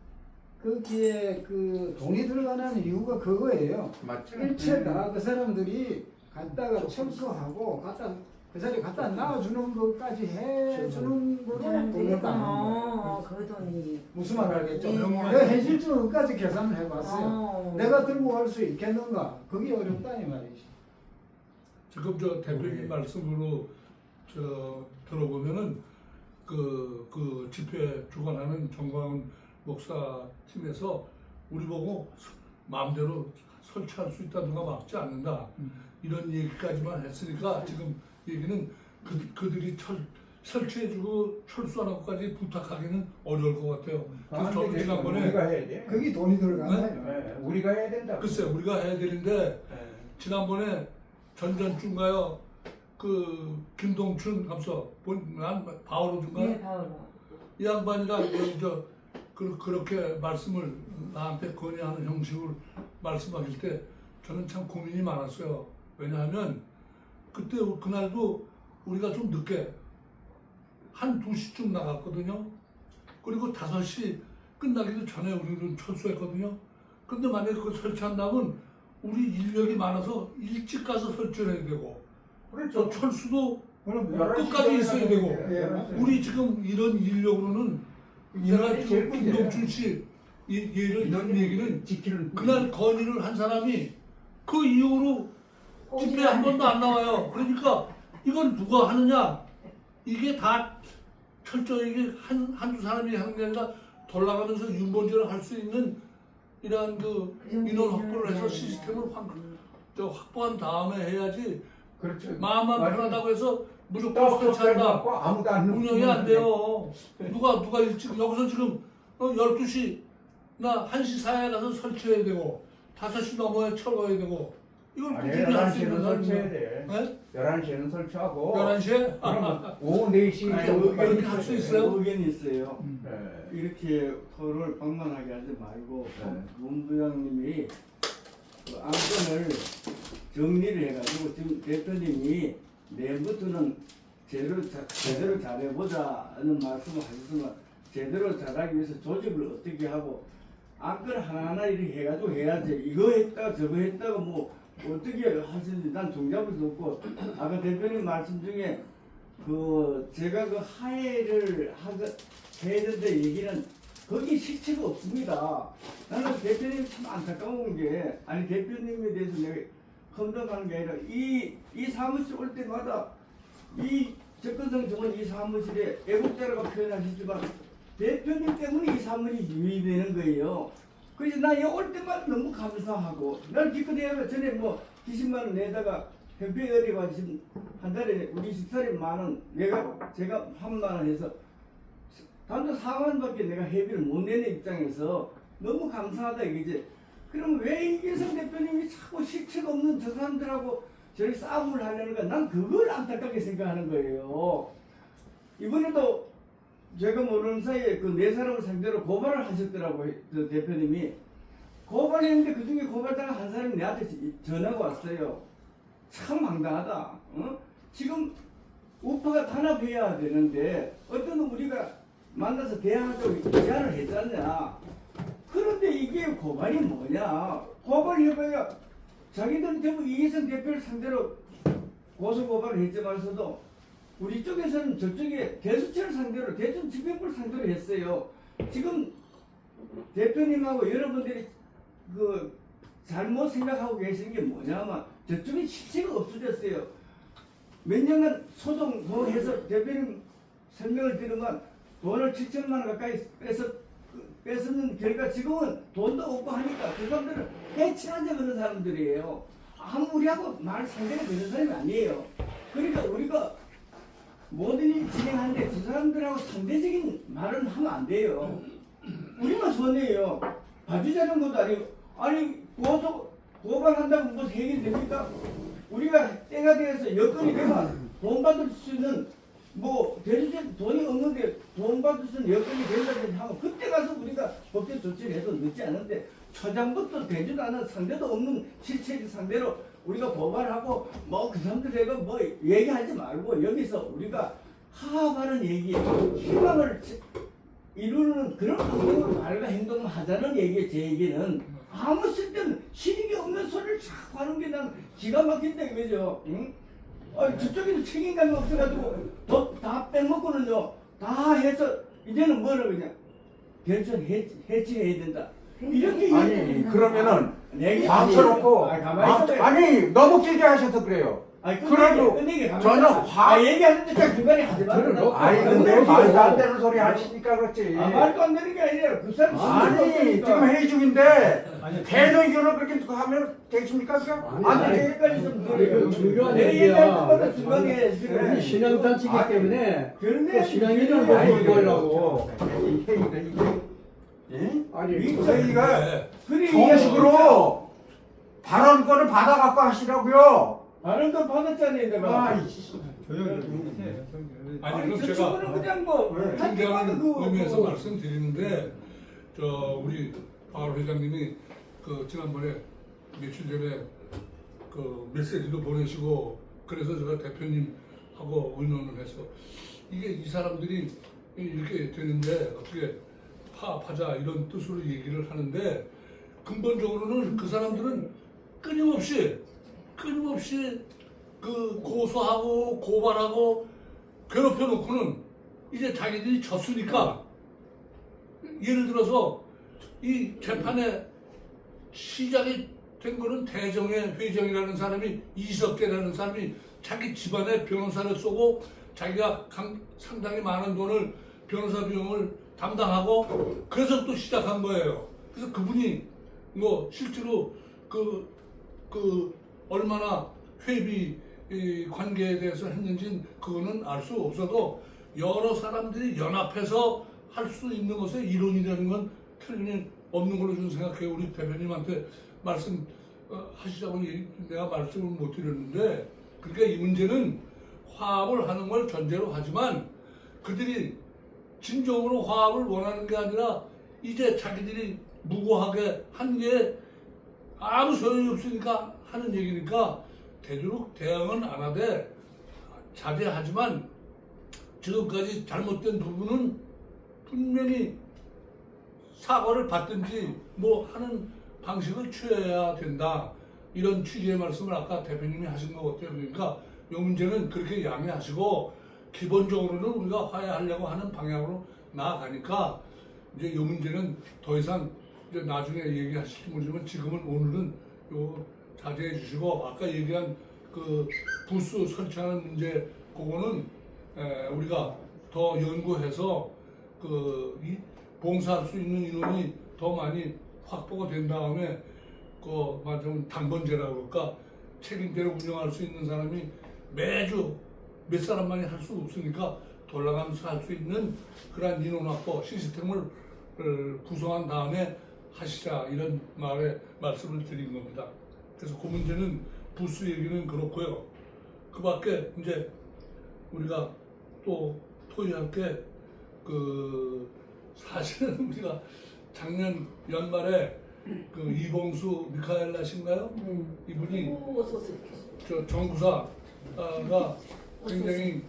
거기에 그 돈이 들어가는 이유가 그거예요. 맞죠? 일체 다 그 사람들이 갖다가 철수하고 갖다 그 자리에 갖다 놔주는 것까지 해주는 거로 돈을 받는 거예요. 그 돈이 무슨 말 알겠죠? 예, 내가 현실적으로 끝까지 계산을 해봤어요. 어. 내가 들고 갈 수 있겠는가? 그게 어렵다 이 말이지. 지금 저 대표님 말씀으로 들어보면은 그 집회 주관하는 정광훈 목사 팀에서 우리 보고 마음대로 설치할 수 있다든가 막지 않는다 이런 얘기까지만 했으니까 지금 얘기는 그들이 설치해주고 철수하는 것까지 부탁하기는 어려울 것 같아요. 그래서 저도 지난번에 우리가 해야 돼. 그게 돈이 들어가나요? 네, 우리가 해야 된다. 글쎄 우리가 해야 되는데 네. 지난번에 전전주인가요? 그 김동춘 감사 난 바오로든가 예, 바로 이 양반이가 그렇게 말씀을 나한테 건의하는 형식으로 말씀하실 때 저는 참 고민이 많았어요. 왜냐하면 그때 그날도 우리가 좀 늦게 한 2시쯤 나갔거든요. 그리고 5시 끝나기도 전에 우리는 철수했거든요. 근데 만약에 그걸 설치한다면 우리 인력이 많아서 일찍 가서 설치해야 되고 그렇죠. 저 철수도 그럼 끝까지 있어야 되고 예, 맞아요. 우리 지금 이런 인력으로는 내가 인원이 제일 지금 김동춘 씨 얘를 들은 얘기는 지키는 그날 건의를 한 사람이 그 이후로 집회 한 번도 안 나와요. 그러니까 이건 누가 하느냐? 이게 다 철저히 한두 사람이 하는 게 아니라 돌아가면서 윤본질을 할 수 있는 이러한 그 인원 확보를 해서 시스템을 확보한 다음에 해야지 그렇죠. 마음만 맞아요. 편하다고 해서 무조건 또 설치한다. 아무도 안 운영이 안 돼요. 누가 일찍 여기서 지금 12시 나 1시 사이에 가서 설치해야 되고 5시 넘어야 철거해야 되고 이걸 아니, 꾸준히 할 수 있는 11시에는 설치해야 사람이 돼. 네? 11시에는 설치하고 11시에? 그러면 오후 4시 아니, 정도까지 그렇게 할 수 있어요? 의견이 있어요. 네. 이렇게 토를 방만하게 하지 말고 네. 문 부장님이 그 안건을 정리를 해가지고 지금 대표님이 내일부터는 제대로 잘해보자는 말씀을 하셨지만 제대로 잘하기 위해서 조직을 어떻게 하고 안건 하나하나 이렇게 해가지고 해야지 이거 했다 저거 했다가 뭐 어떻게 하시는지 난 종잡을 수 없고 아까 대표님 말씀 중에 그 제가 그 하해를 해야 된다 얘기는 거기 실체가 없습니다. 나는 대표님 참 안타까운 게 아니 대표님에 대해서 내가 험담하는 게 아니라 이 사무실 올 때마다 이 접근성 좋은 이 사무실에 애국자라고 표현하시지만 대표님 때문에 이 사무실이 유의되는 거예요. 그래서 나 여기 올 때마다 너무 감사하고 난 기껏해야 전에 뭐 20만 원 내다가 협회의원이 와 지금 한 달에 우리 식사비 10,000원 제가 3만 원 해서 단돈 4만 원밖에 내가 회비를 못 내는 입장에서 너무 감사하다 이거지. 그럼 왜 이계성 대표님이 자꾸 실체가 없는 저 사람들하고 저렇게 싸움을 하려는가? 난 그걸 안타깝게 생각하는 거예요. 이번에도 제가 모르는 사이에 그 4사람을 상대로 고발을 하셨더라고요. 그 대표님이. 고발했는데 그 중에 고발당한 한 사람이 내한테 전화가 왔어요. 참 황당하다. 어? 지금 우파가 단합해야 되는데 어떤 우리가 만나서 대화하자고 제안을 했잖냐. 그런데 이게 고발이 뭐냐. 고발해봐야 자기들은 전부 이계성 대표를 상대로 고소고발을 했지만서도 우리 쪽에서는 저쪽에 대수체를 상대로 대전 집행부를 상대로 했어요. 지금 대표님하고 여러분들이 그 잘못 생각하고 계시는 게 뭐냐면 저쪽에 실체가 없어졌어요. 몇 년간 소송 뭐 해서 대표님 설명을 들으면 돈을 7천만 원 가까이 뺏었는 결과 지금은 돈도 없고 하니까 그 사람들은 해치한 적 없는 사람들이에요. 아무 우리하고 말 상대가 되는 사람이 아니에요. 그러니까 우리가 이렇게 진행하는데 그 사람들하고 상대적인 말은 하면 안 돼요. 우리만 손해예요. 봐주자는 것도 아니고 아니 고발한다고 무슨 해결됩니까? 우리가 때가 돼서 여건이 되면 돈 받을 수 있는 뭐 대주주에 돈이 없는데 돈 받을 수 있는 여건이 된다든지 하고 그때 가서 우리가 법적 조치를 해도 늦지 않은데 초장부터 되지도 않은 상대도 없는 실체적 상대로 우리가 고발하고 뭐 그 사람들에게 뭐 얘기하지 말고 여기서 우리가 하하하는 얘기 희망을 이루는 그런 방법으로 말과 행동을 하자는 얘기에 제 얘기는 아무 쓸데는 실익이 없는 소리를 자꾸 하는 게 난 기가 막힌다 이거죠. 응? 저쪽에도 책임감이 없어가지고 다 빼먹고는요 다 해서 이제는 뭐라고 그냥 결정 해체해야 된다. 이렇게 아니 그러면은 내게 망쳐놓고 가만히 있어요. 아니 너무 길게 하셔서 그래요. 아니 그래도 끝내게 저는 얘기하는데 딱 중간에 하지 말라. 아니 근데 말도 안 되는 소리 하시니까 그렇지. 말도 안 되는 게 아니라 그 사람 아니 지금 회의 중인데 아니, 대도 의견을 그렇게 하면 되십니까 그냥? 안 되지. 여기까지 좀 이거 들어요. 중요한 내 얘기야. 얘기할 때마다 중간에 우리 신앙단체이기 때문에 그런데 또 신앙인을 먹고 이거라고. 이 회의가 이게 예? 아니 회의가 그리 정식으로 발언권을 받아갖고 하시라고요. 다른 걸 받았잖아요, 내가. 아이씨. 조용히 좀 해주세요. 아니 그럼 저 제가 친구는 그냥 뭐 존경하는 그 의미에서 말씀드리는데 우리 박 회장님이 그 지난번에 며칠 전에 그 메시지도 보내시고 그래서 제가 대표님하고 의논을 해서 이게 이 사람들이 이렇게 되는데 어떻게 파업하자 이런 뜻으로 얘기를 하는데 근본적으로는 그 사람들은 끊임없이 그 고소하고 고발하고 괴롭혀 놓고는 이제 자기들이 졌으니까 예를 들어서 이 재판에 시작이 된 거는 대정의 회장이라는 사람이 이석계라는 사람이 자기 집안에 변호사를 쏘고 자기가 상당히 많은 돈을 변호사 비용을 담당하고 그래서 또 시작한 거예요. 그래서 그분이 뭐 실제로 그 얼마나 회비 관계에 대해서 했는지는 그거는 알 수 없어도 여러 사람들이 연합해서 할 수 있는 것의 이론이라는 건 틀림이 없는 걸로 저는 생각해요. 우리 대표님한테 말씀 하시자고 내가 말씀을 못 드렸는데 그러니까 이 문제는 화합을 하는 걸 전제로 하지만 그들이 진정으로 화합을 원하는 게 아니라 이제 자기들이 무고하게 한 게 아무 소용이 없으니까 하는 얘기니까 되도록 대응은 안 하되 자제하지만 지금까지 잘못된 부분은 분명히 사과를 받든지 뭐 하는 방식을 취해야 된다. 이런 취지의 말씀을 아까 대표님이 하신 것 같아요. 그러니까 이 문제는 그렇게 양해하시고 기본적으로는 우리가 화해하려고 하는 방향으로 나아가니까 이제 이 문제는 더 이상 이제 나중에 얘기하실지 모르지만 지금은 오늘은 요 자제해 주시고 아까 얘기한 그 부스 설치하는 문제 그거는 우리가 더 연구해서 봉사할 수 있는 인원이 더 많이 확보가 된 다음에 그 말하자면 당번제라고 그럴까 책임대로 운영할 수 있는 사람이 매주 몇 사람만이 할 수 없으니까 돌아가면서 할 수 있는 그러한 인원 확보 시스템을 구성한 다음에 하시자 이런 말씀을 드린 겁니다. 그래서 그 문제는 부스 얘기는 그렇고요. 그 밖에 이제 우리가 또 토의할 게 사실은 우리가 작년 연말에 그 이봉수 미카엘라신가요? 이분이 저 정구사가 굉장히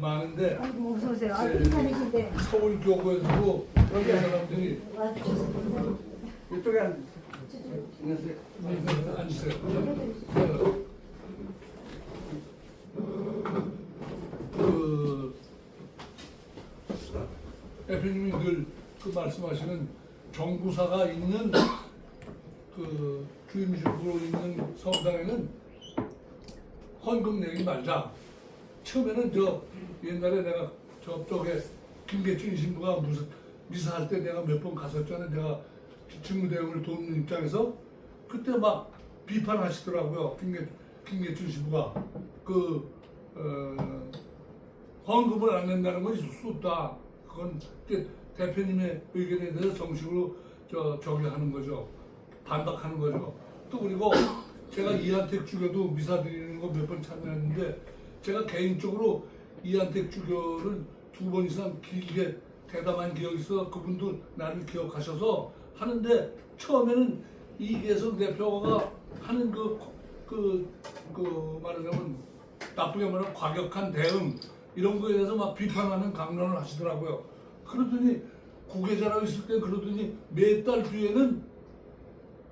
많은데 아이고 어서 오세요. 아, 네. 괜찮으신데 서울 교구에서도 그런 사람들이 와주셔서 감사합니다. 이쪽에 앉으세요. 앉으세요. 대표님이 늘 말씀하시는 정구사가 있는 주임식으로 있는 성당에는 헌금 내기 말자. 처음에는 옛날에 내가 저쪽에 김계춘 신부가 무슨 미사할 때 내가 몇 번 갔었잖아요. 내가 직무대응을 돕는 입장에서 그때 막 비판하시더라고요. 김계춘 신부가 헌금을 안 낸다는 건 있을 수 없다. 그건 대표님의 의견에 대해서 정식으로 저기 하는 거죠. 반박하는 거죠. 또 그리고 제가 이한택 주교도 미사 드리는 거 몇 번 참여했는데 제가 개인적으로 이한택 주교를 2번 이상 길게 대담한 기억이 있어. 그분도 나를 기억하셔서 하는데 처음에는 이계성 대표가 하는 말하자면 나쁘게 말하면 과격한 대응 이런 거에 대해서 막 비판하는 강론을 하시더라고요. 그러더니 국외자라고 있을 때 그러더니 몇 달 뒤에는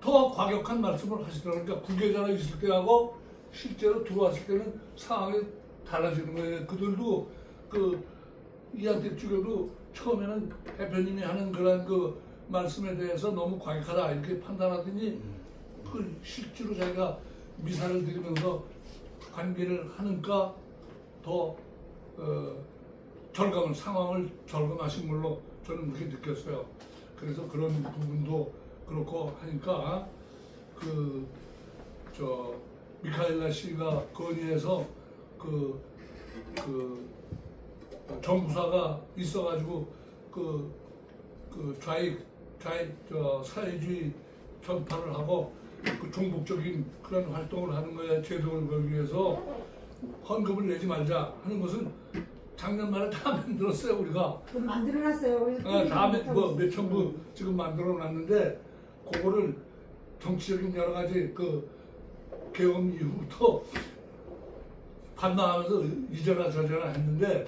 더 과격한 말씀을 하시더라고요. 그러니까 국외자라고 있을 때하고 실제로 들어왔을 때는 상황이 달라지는 거예요. 그들도 이한택 주교도 처음에는 대표님이 하는 그런 말씀에 대해서 너무 과격하다 이렇게 판단하더니 실제로 자기가 미사를 드리면서 관계를 하니까 더 상황을 절감하신 걸로 저는 그렇게 느꼈어요. 그래서 그런 부분도 그렇고 하니까 미카엘라 씨가 건의해서 정부사가 있어가지고 사회주의 전파를 하고 종북적인 그런 활동을 하는 거에 제동을 걸기 위해서 헌금을 내지 말자 하는 것은 작년 말에 다 만들었어요 우리가. 그럼 만들어놨어요. 다음에 몇천 부 지금 만들어놨는데 그거를 정치적인 여러 가지 계엄 이후부터 반나하면서 이제나 저제나 했는데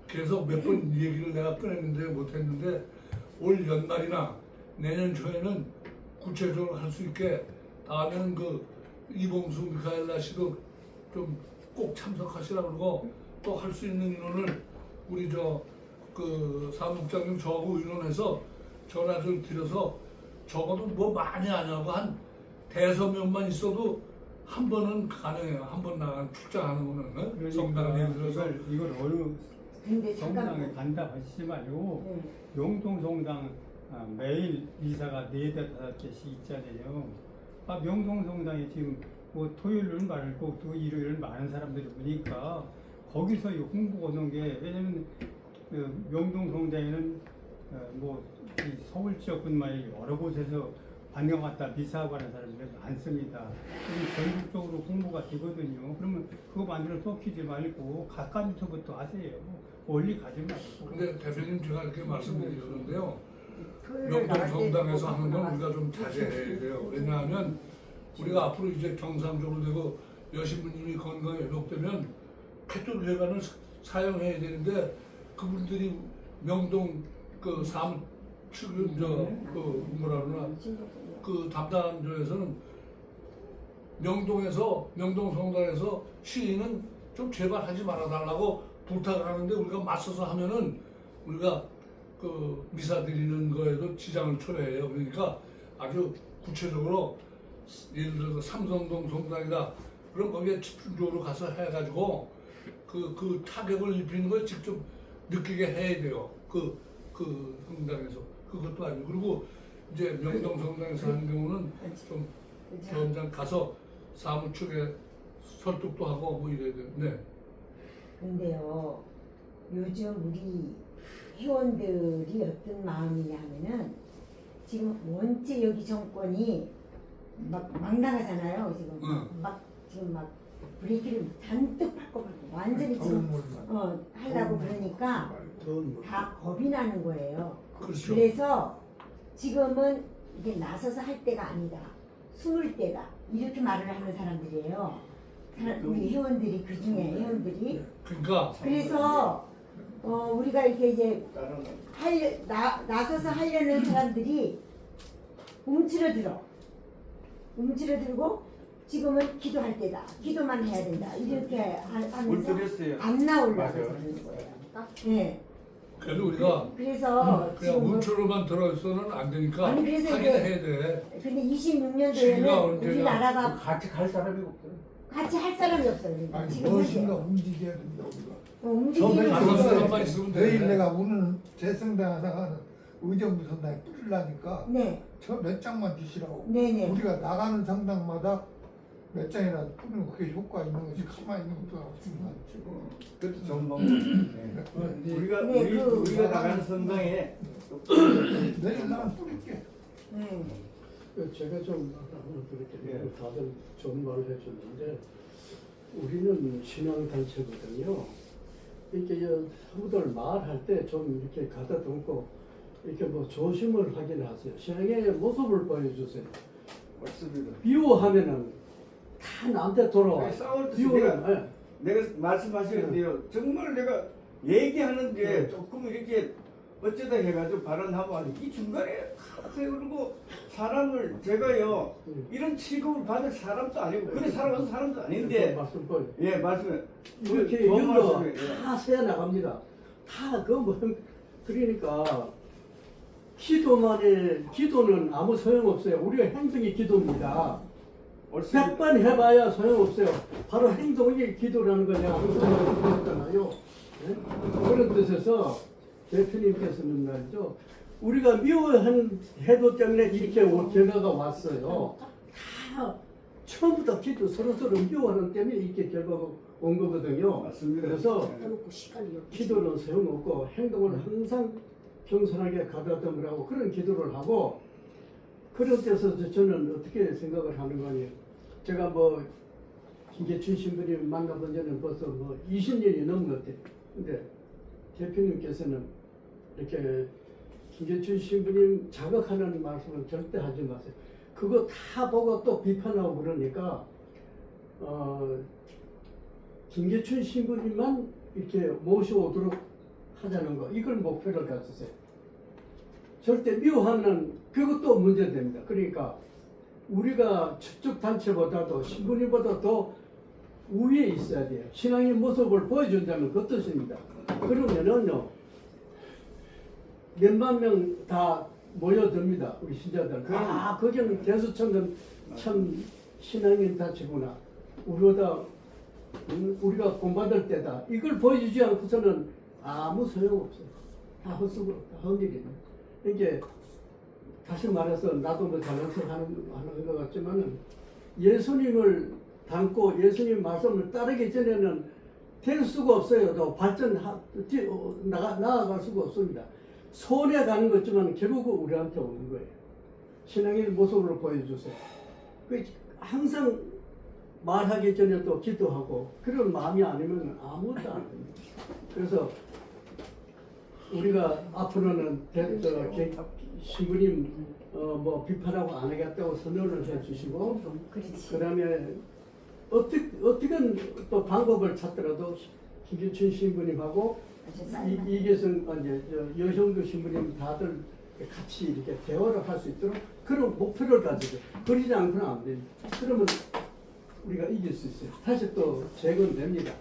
계속 몇 번 얘기를 내가 꺼냈는데 못했는데 올 연말이나 내년 초에는 구체적으로 할 수 있게 다음에는 이봉수 미카엘라 씨도 좀 꼭 참석하시라 그러고 또 할 수 있는 인원을 우리 사무국장님 저하고 의논해서 전화를 드려서 적어도 뭐 많이 안 하고 한 대서면만 있어도 한 번은 가능해요. 한 번 나간 출장하는 거는 성당에 들어서 이걸 어느 근데 성당에 간다 하시지 말고 명동 성당 매일 미사가 4대 5개씩 있잖아요. 명동 성당에 지금 뭐 토요일은 말고 또 일요일은 많은 사람들이 오니까 거기서 이 홍보 오는 게 왜냐면 명동 성당에는 이 서울 지역뿐만 아니라 여러 곳에서 반경 갔다 미사하고 하는 사람들이 많습니다. 전국적으로 홍보가 되거든요. 그러면 그거 만들어 쏟기지 말고 가까이서부터 하세요. 멀리 가지 말고. 근데 대표님 제가 이렇게 말씀드리는데요. 토요일 명동 나갈 때 성당에서 조금 하는 건 나가서 우리가 좀 자제해야 돼요. 왜냐하면 우리가 앞으로 이제 정상적으로 되고 여신부님이 건강에 회복되면 캐톨릭회관을 사용해야 되는데 그분들이 명동 사무 측은 뭐라 그러나 담당한 조에서는 명동 성당에서 시인은 좀 제발 하지 말아달라고 부탁을 하는데 우리가 맞서서 하면은 우리가 미사 드리는 거에도 지장을 초래해요. 그러니까 아주 구체적으로 예를 들어서 삼성동 성당이다. 그럼 거기에 집중적으로 가서 해가지고 그 타격을 입히는 걸 직접 느끼게 해야 돼요. 그 성당에서. 그것도 아니고. 그리고 이제 명동 성당에서 하는 경우는 좀 현장 가서 사무측에 설득도 하고 뭐 이래야 돼요. 네. 근데요, 요즘 우리 회원들이 어떤 마음이냐 하면은 지금 원체 여기 정권이 막 나가잖아요. 지금 막 브레이크를 잔뜩 바꿔버리고 완전히 지금 하려고 그러니까 다 겁이 나는 거예요. 그렇죠. 그래서 지금은 이게 나서서 할 때가 아니다. 숨을 때다. 이렇게 말을 하는 사람들이에요. 우리 회원들이 그 중에 회원들이. 그러니까 그래서 우리가 이렇게 이제 나서서 하려는 사람들이 움츠러들고 지금은 기도할 때다. 기도만 해야 된다. 이렇게 하면서 안 나오려고 그러는 거예요. 네. 그래도 우리가 그래서 그냥 문초로만 들어있어는 안 되니까 아니, 그래서 하긴 이제 해야 돼. 근데 시기가 26년도에는 언제냐. 우리나라가 같이 갈 사람이 없어요. 같이 할 사람이 없어요. 그러니까 아니 지금 무엇인가 현재. 움직여야 된다 우리가. 움직이는 다섯 거죠. 사람만 있으면 내일 돼. 내가 오늘 재성당 하다가 의정부 성당에 뿌리려니까 네, 저 몇 장만 주시라고. 네네. 우리가 나가는 성당마다 몇 장이라도 뿌리면 그게 효과 있는 거지 가만히 있는 것도 없지만 그것도 좋은 방법이네. 네. 우리가 네, 우리가 나가는 성당에 내일 나는 뿌릴게. 제가 좀 하나 드릴게요. 예. 다들 좋은 말을 해줬는데 우리는 신앙단체거든요. 이렇게 사무들 말할 때 좀 이렇게 가다듬고 이렇게 뭐 조심을 하긴 하세요. 신앙의 모습을 보여주세요. 맞습니다. 비유하면은 다 나한테 돌아와요. 싸울 때 비유는 예. 내가 말씀하시는데요. 정말 내가 얘기하는데 조금 이렇게 어쩌다 해가지고 발언하고 이 중간에 하세요. 그리고 사람을 제가요 이런 취급을 받을 사람도 아니고 그래 살아가는 사람도 아닌데 말씀 보여. 예 말씀해 이렇게 좋은 이런 거 말씀이에요. 다 세어 나갑니다. 다 그러니까 기도는 아무 소용 없어요. 우리가 행동이 기도입니다. 옳습니다. 100번 해봐야 소용없어요. 바로 행동이 기도라는 걸 내가 항상 그랬잖아요. 그런 뜻에서 대표님께서는 말이죠. 우리가 미워한 해도 때문에 이렇게 결과가 왔어요. 다 처음부터 서로 미워하는 때문에 이렇게 결과가 온 거거든요. 맞습니다. 그래서 네. 기도는 소용없고 행동을 항상 겸손하게 가다듬으라고 그런 기도를 하고 그런 데서 저는 어떻게 생각을 하는 거니 제가 뭐 김계춘 신부님 만나본 지는 벌써 뭐 20년이 넘은 것 같아요. 근데 대표님께서는 이렇게 김계춘 신부님 자극하는 말씀은 절대 하지 마세요. 그거 다 보고 또 비판하고 그러니까 김계춘 신부님만 이렇게 모셔오도록 하자는 거 이걸 목표를 가지세요. 절대 미워하면 그것도 문제됩니다. 그러니까 우리가 축적 단체보다도 신부님보다 더 우위에 있어야 돼요. 신앙의 모습을 보여준다는 그 뜻입니다. 그러면은요 몇만 명 다 모여듭니다. 우리 신자들. 거기는 대수천은 참 신앙인 단체구나. 우리가 본받을 때다. 이걸 보여주지 않고서는 아무 소용없어요. 다 헛수고 다 헛일이네. 이게 다시 말해서 나도 뭐 자랑스러워 하는 것 같지만은 예수님을 닮고 예수님 말씀을 따르기 전에는 될 수가 없어요. 더 나아갈 수가 없습니다. 손에 가는 거지만 결국은 우리한테 오는 거예요. 신앙의 모습을 보여주세요. 항상 말하기 전에 또 기도하고 그런 마음이 아니면 아무것도 안 됩니다. 그래서 우리가 앞으로는 신부님 뭐 비판하고 안 하겠다고 선언을 해주시고 그다음에 어떻게 또 방법을 찾더라도 김계춘 신부님하고 이계성 여성도 신부님 다들 같이 이렇게 대화를 할 수 있도록 그런 목표를 가지고 그러지 않고는 안 됩니다. 그러면 우리가 이길 수 있어요. 다시 또 재건됩니다.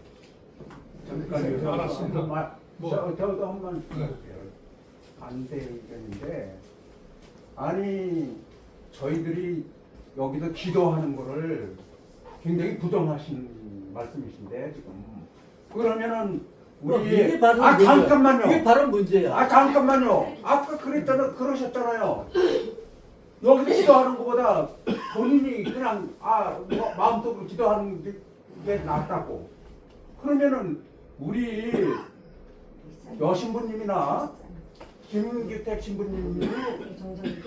잠깐만요. 알았습니다. 저도 한번 반대 의견인데 아니 저희들이 여기서 기도하는 거를 굉장히 부정하시는 말씀이신데 지금 그러면은 이게 바로 문제야. 잠깐만요. 이게 바로 문제야. 잠깐만요. 아까 그러셨잖아요. 여기서 기도하는 것보다 본인이 그냥 마음속으로 기도하는 게 낫다고. 그러면은 우리 여신부님이나 김규택 신부님이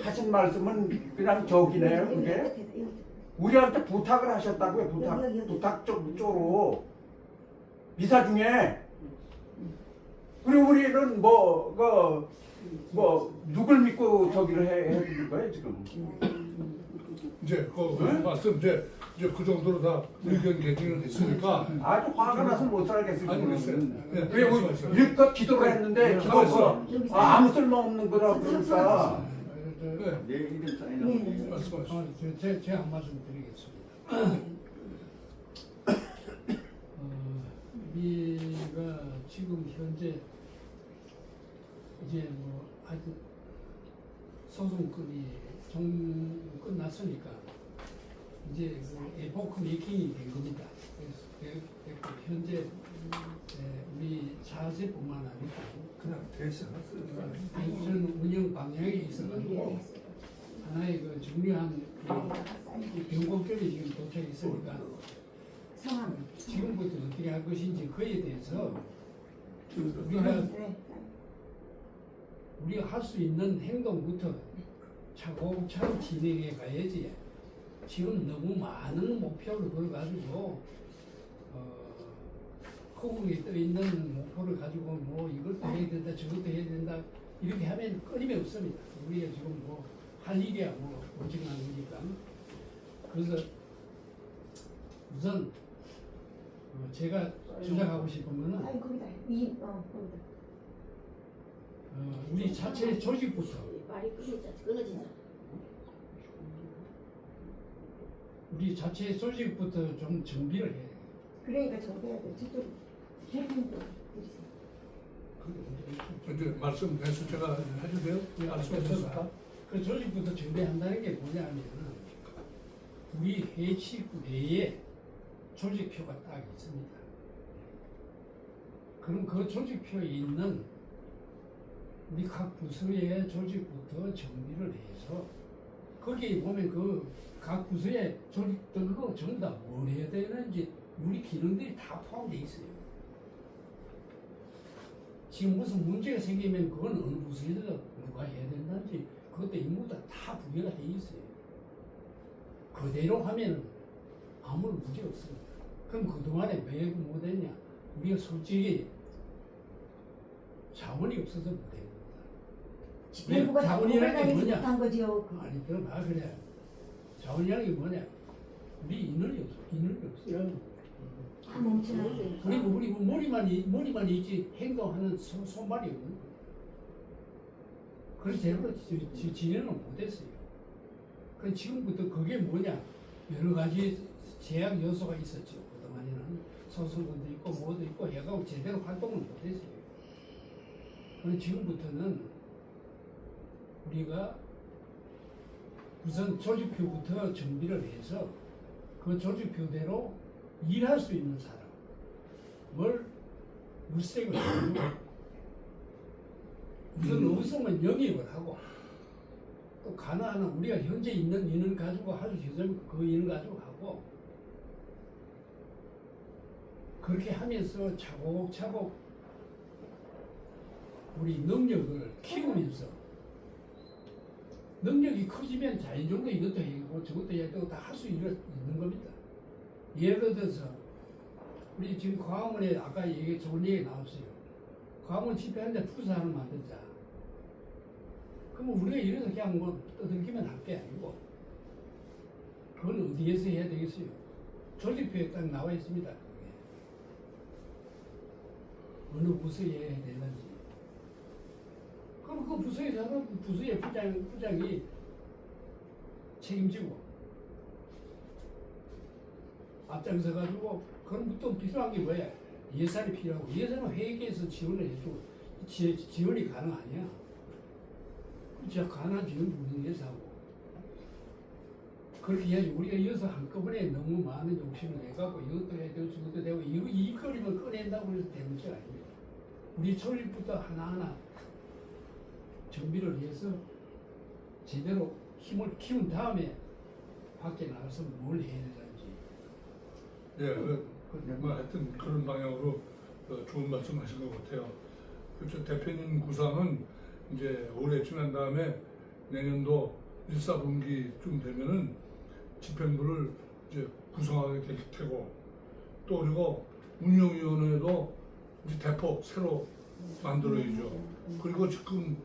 하신 말씀은 그냥 저기네요. 그게 우리한테 부탁을 하셨다고요. 부탁 쪽으로 미사 중에. 그리고 우리는 누굴 믿고 저기를 해드릴 거예요 지금? 이제 말씀 이제 그 정도로 다 의견 개진을 했으니까 아주 화가 나서 못 살겠어요. 아니, 지금. 네, 왜 말씀하세요. 일껏 기도를 했는데 기도가 아무 쓸모 없는 거라 그러니까. 내 이름 사인하고 말씀하세요. 제가 한 말씀 드리겠습니다. 우리가 지금 현재 이제 뭐 아주 소송권이 끝났으니까 이제 그 에포크 메이킹이 된 겁니다. 그래서 현재 우리 자세뿐만 아니고 그냥 되지 않았어요. 저는 운영 방향에 있어가지고 하나의 그 중요한 그 변곡점이 지금 도착했으니까 상황. 지금부터 어떻게 할 것인지 그에 대해서 우리가 할 수 있는 행동부터 차곡차곡 진행해 가야지. 지금 너무 많은 목표를 걸어가지고 허공에 떠 있는 목표를 가지고 뭐 이것도 해야 된다, 저것도 해야 된다 이렇게 하면 끊임이 없습니다. 우리가 지금 뭐 할 일이야 뭐 오직 않으니까. 그래서 우선 제가 주장하고 싶은 거는 아니 거기다 거기다. 우리 자체 조직부터 말이 끊어지자. 우리 자체 조직부터 좀 정비를 해야 돼요. 그러니까 정해야 돼. 저쪽 대표님도 해주세요. 이제 말씀해서 제가 해도 돼요? 말씀해서 그 조직부터 정비한다는 게 뭐냐면은 우리 회칙 내에 조직표가 딱 있습니다. 그럼 그 조직표에 있는 우리 각 부서의 조직부터 정비를 해서 거기에 보면 그 각 부서의 조직들로 전부 다 뭘 해야 되는지 우리 기능들이 다 포함되어 있어요. 지금 무슨 문제가 생기면 그건 어느 부서에서 누가 해야 된다는지 그것도 임무가 다 부여가 돼 있어요. 그대로 하면 아무 문제 없습니다. 그럼 그동안에 왜 못했냐? 우리가 솔직히 자원이 없어서 못한 겁니다. 집행부가 자원이라는 게 뭐냐? 못한 거죠. 아니 그럼 그래. 자원이라는 게 뭐냐? 우리 인원이 없어요. 다 멈추는. 그리고 우리 머리만 있지 행동하는 손발이 없는 거예요. 그래서 제대로 진행을 못했어요. 그 지금부터 그게 뭐냐? 여러 가지 제약 요소가 있었죠. 그동안에는 소송권도 있고 뭐도 있고 해가지고 제대로 활동을 못했어요. 그런데 지금부터는 우리가 우선 조직표부터 준비를 해서 그 조직표대로 일할 수 있는 사람을 물색을 하고 우선 없으면 영입을 하고 또 가능한 우리가 현재 있는 인을 가지고 할 수 있으면 그 인을 가지고 하고 그렇게 하면서 차곡차곡 우리 능력을 키우면서 능력이 커지면 자연적으로 이것도 해고 저것도 해야 되고 다 할 수 있는 겁니다. 예를 들어서 우리 지금 광화문에 아까 좋은 얘기 나왔어요. 광화문 집회하는데 부서 하나 만들자. 그러면 우리가 이래서 그냥 뭐 떠들기만 할 게 아니고 그건 어디에서 해야 되겠어요? 조직표에 딱 나와 있습니다. 그게. 어느 부서에 해야 되는지. 그럼 그 부서에서는 그 부서의 부장이 책임지고 앞장서 가지고 그럼 또 필요한 게 뭐야? 예산이 필요하고 예산은 회계에서 지원을 해주고 지원이 가능 아니야? 진짜 가능한 지원 우리는 예산하고 그렇게 해야지 우리가 이어서 한꺼번에 너무 많은 욕심을 내갖고 이것도 해야 되고 저것도 되고 이 거리만 꺼낸다고 해서 되는 게 아닙니다. 우리 조직부터 하나하나 정비를 해서 제대로 힘을 키운 다음에 밖에 나가서 뭘 해야 되는지. 예, 뭐 하여튼 그런 방향으로 좋은 말씀 하신 것 같아요. 그렇죠. 대표님 구상은 이제 올해 지난 다음에 내년도 1사분기쯤 되면은 집행부를 이제 구성하게 될 테고 또 그리고 운영위원회도 이제 대폭 새로 만들어야죠. 그리고 지금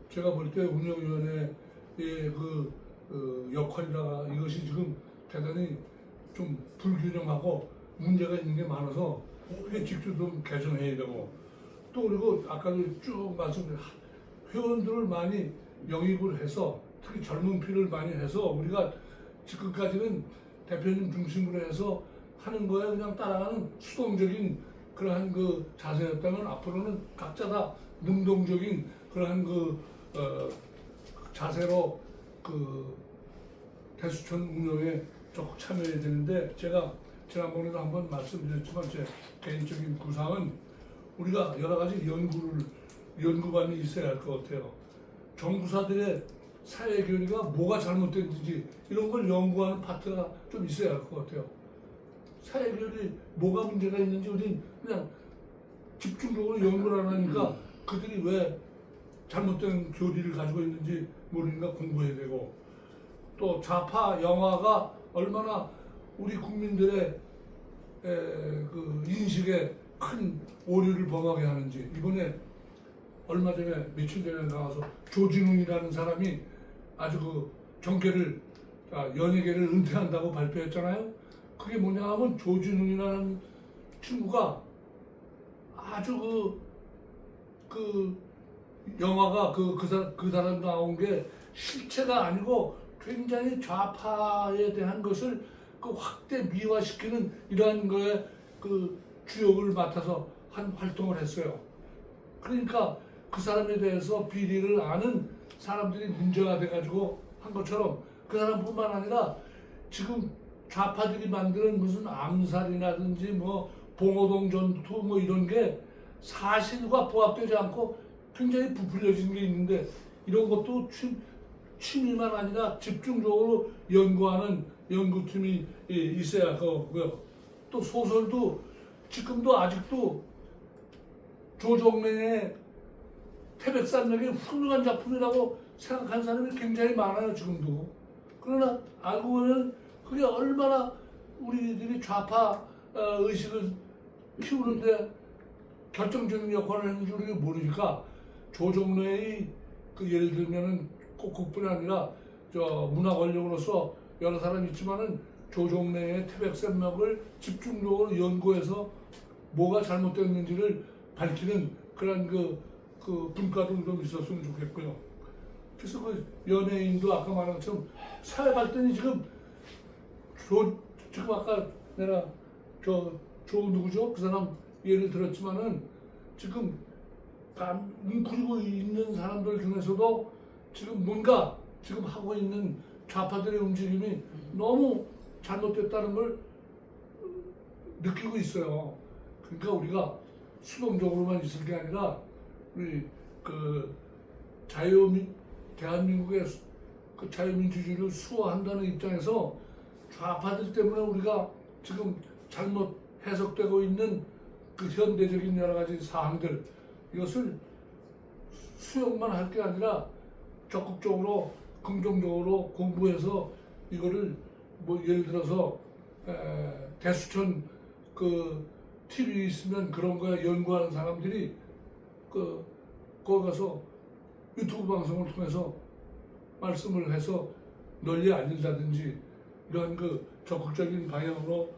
제가 볼 때 운영위원회의 그 역할이라 이것이 지금 대단히 좀 불균형하고 문제가 있는 게 많아서 회칙도 좀 개선해야 되고 또 그리고 아까도 쭉 말씀드린 회원들을 많이 영입을 해서 특히 젊은 피를 많이 해서 우리가 지금까지는 대표님 중심으로 해서 하는 거에 그냥 따라가는 수동적인 그러한 그 자세였다면 앞으로는 각자 다 능동적인 그러한 자세로 그 대수촌 운영에 적극 참여해야 되는데 제가 지난번에도 한번 말씀드렸지만 제 개인적인 구상은 우리가 여러 가지 연구반이 있어야 할 것 같아요. 정부사들의 사회 교리가 뭐가 잘못됐는지 이런 걸 연구하는 파트가 좀 있어야 할 것 같아요. 사회 교리 뭐가 문제가 있는지 우린 그냥 집중적으로 연구를 안 하니까 그들이 왜 잘못된 교리를 가지고 있는지 모르니까 공부해야 되고, 또 좌파 영화가 얼마나 우리 국민들의 그 인식에 큰 오류를 범하게 하는지. 이번에 얼마 전에 며칠 전에 나와서 조진웅이라는 사람이 아주 그 정계를 연예계를 은퇴한다고 발표했잖아요. 그게 뭐냐 하면 조진웅이라는 친구가 아주 그 영화가 그 사람 나온 게 실체가 아니고 굉장히 좌파에 대한 것을 그 확대 미화시키는 이러한 거에 그 주역을 맡아서 한 활동을 했어요. 그러니까 그 사람에 대해서 비리를 아는 사람들이 문제가 돼가지고 한 것처럼 그 사람뿐만 아니라 지금 좌파들이 만드는 무슨 암살이라든지 뭐 봉오동 전투 뭐 이런 게 사실과 부합되지 않고 굉장히 부풀려진 게 있는데, 이런 것도 취미만 아니라 집중적으로 연구하는 연구팀이 있어야 하고요. 또 소설도 지금도 아직도 조정래의 태백산맥이 훌륭한 작품이라고 생각하는 사람이 굉장히 많아요, 지금도. 그러나 알고 보면 그게 얼마나 우리들이 좌파 의식을 키우는데 결정적인 역할을 했는지 우리가 모르니까, 조정래의 그 예를 들면은 꼭 그뿐이 아니라 저 문화 권력으로서 여러 사람이 있지만은 조정래의 태백산맥을 집중적으로 연구해서 뭐가 잘못됐는지를 밝히는 그런 그 분과도 좀 있었으면 좋겠고요. 그래서 그 연예인도 아까 말한 것처럼 사회 발전이 지금 지금 아까 내가 조 누구죠? 그 사람 예를 들었지만은 지금 뭉클고 있는 사람들 중에서도 지금 뭔가 지금 하고 있는 좌파들의 움직임이 너무 잘못됐다는 걸 느끼고 있어요. 그러니까 우리가 수동적으로만 있을 게 아니라 우리 그 대한민국의 그 자유민주주의를 수호한다는 입장에서 좌파들 때문에 우리가 지금 잘못 해석되고 있는 그 현대적인 여러 가지 사항들, 이것을 수용만 할 게 아니라 적극적으로 긍정적으로 공부해서 이거를 뭐 예를 들어서 대수천 그 TV 있으면 그런 거에 연구하는 사람들이 거기 가서 유튜브 방송을 통해서 말씀을 해서 널리 알린다든지 이런 그 적극적인 방향으로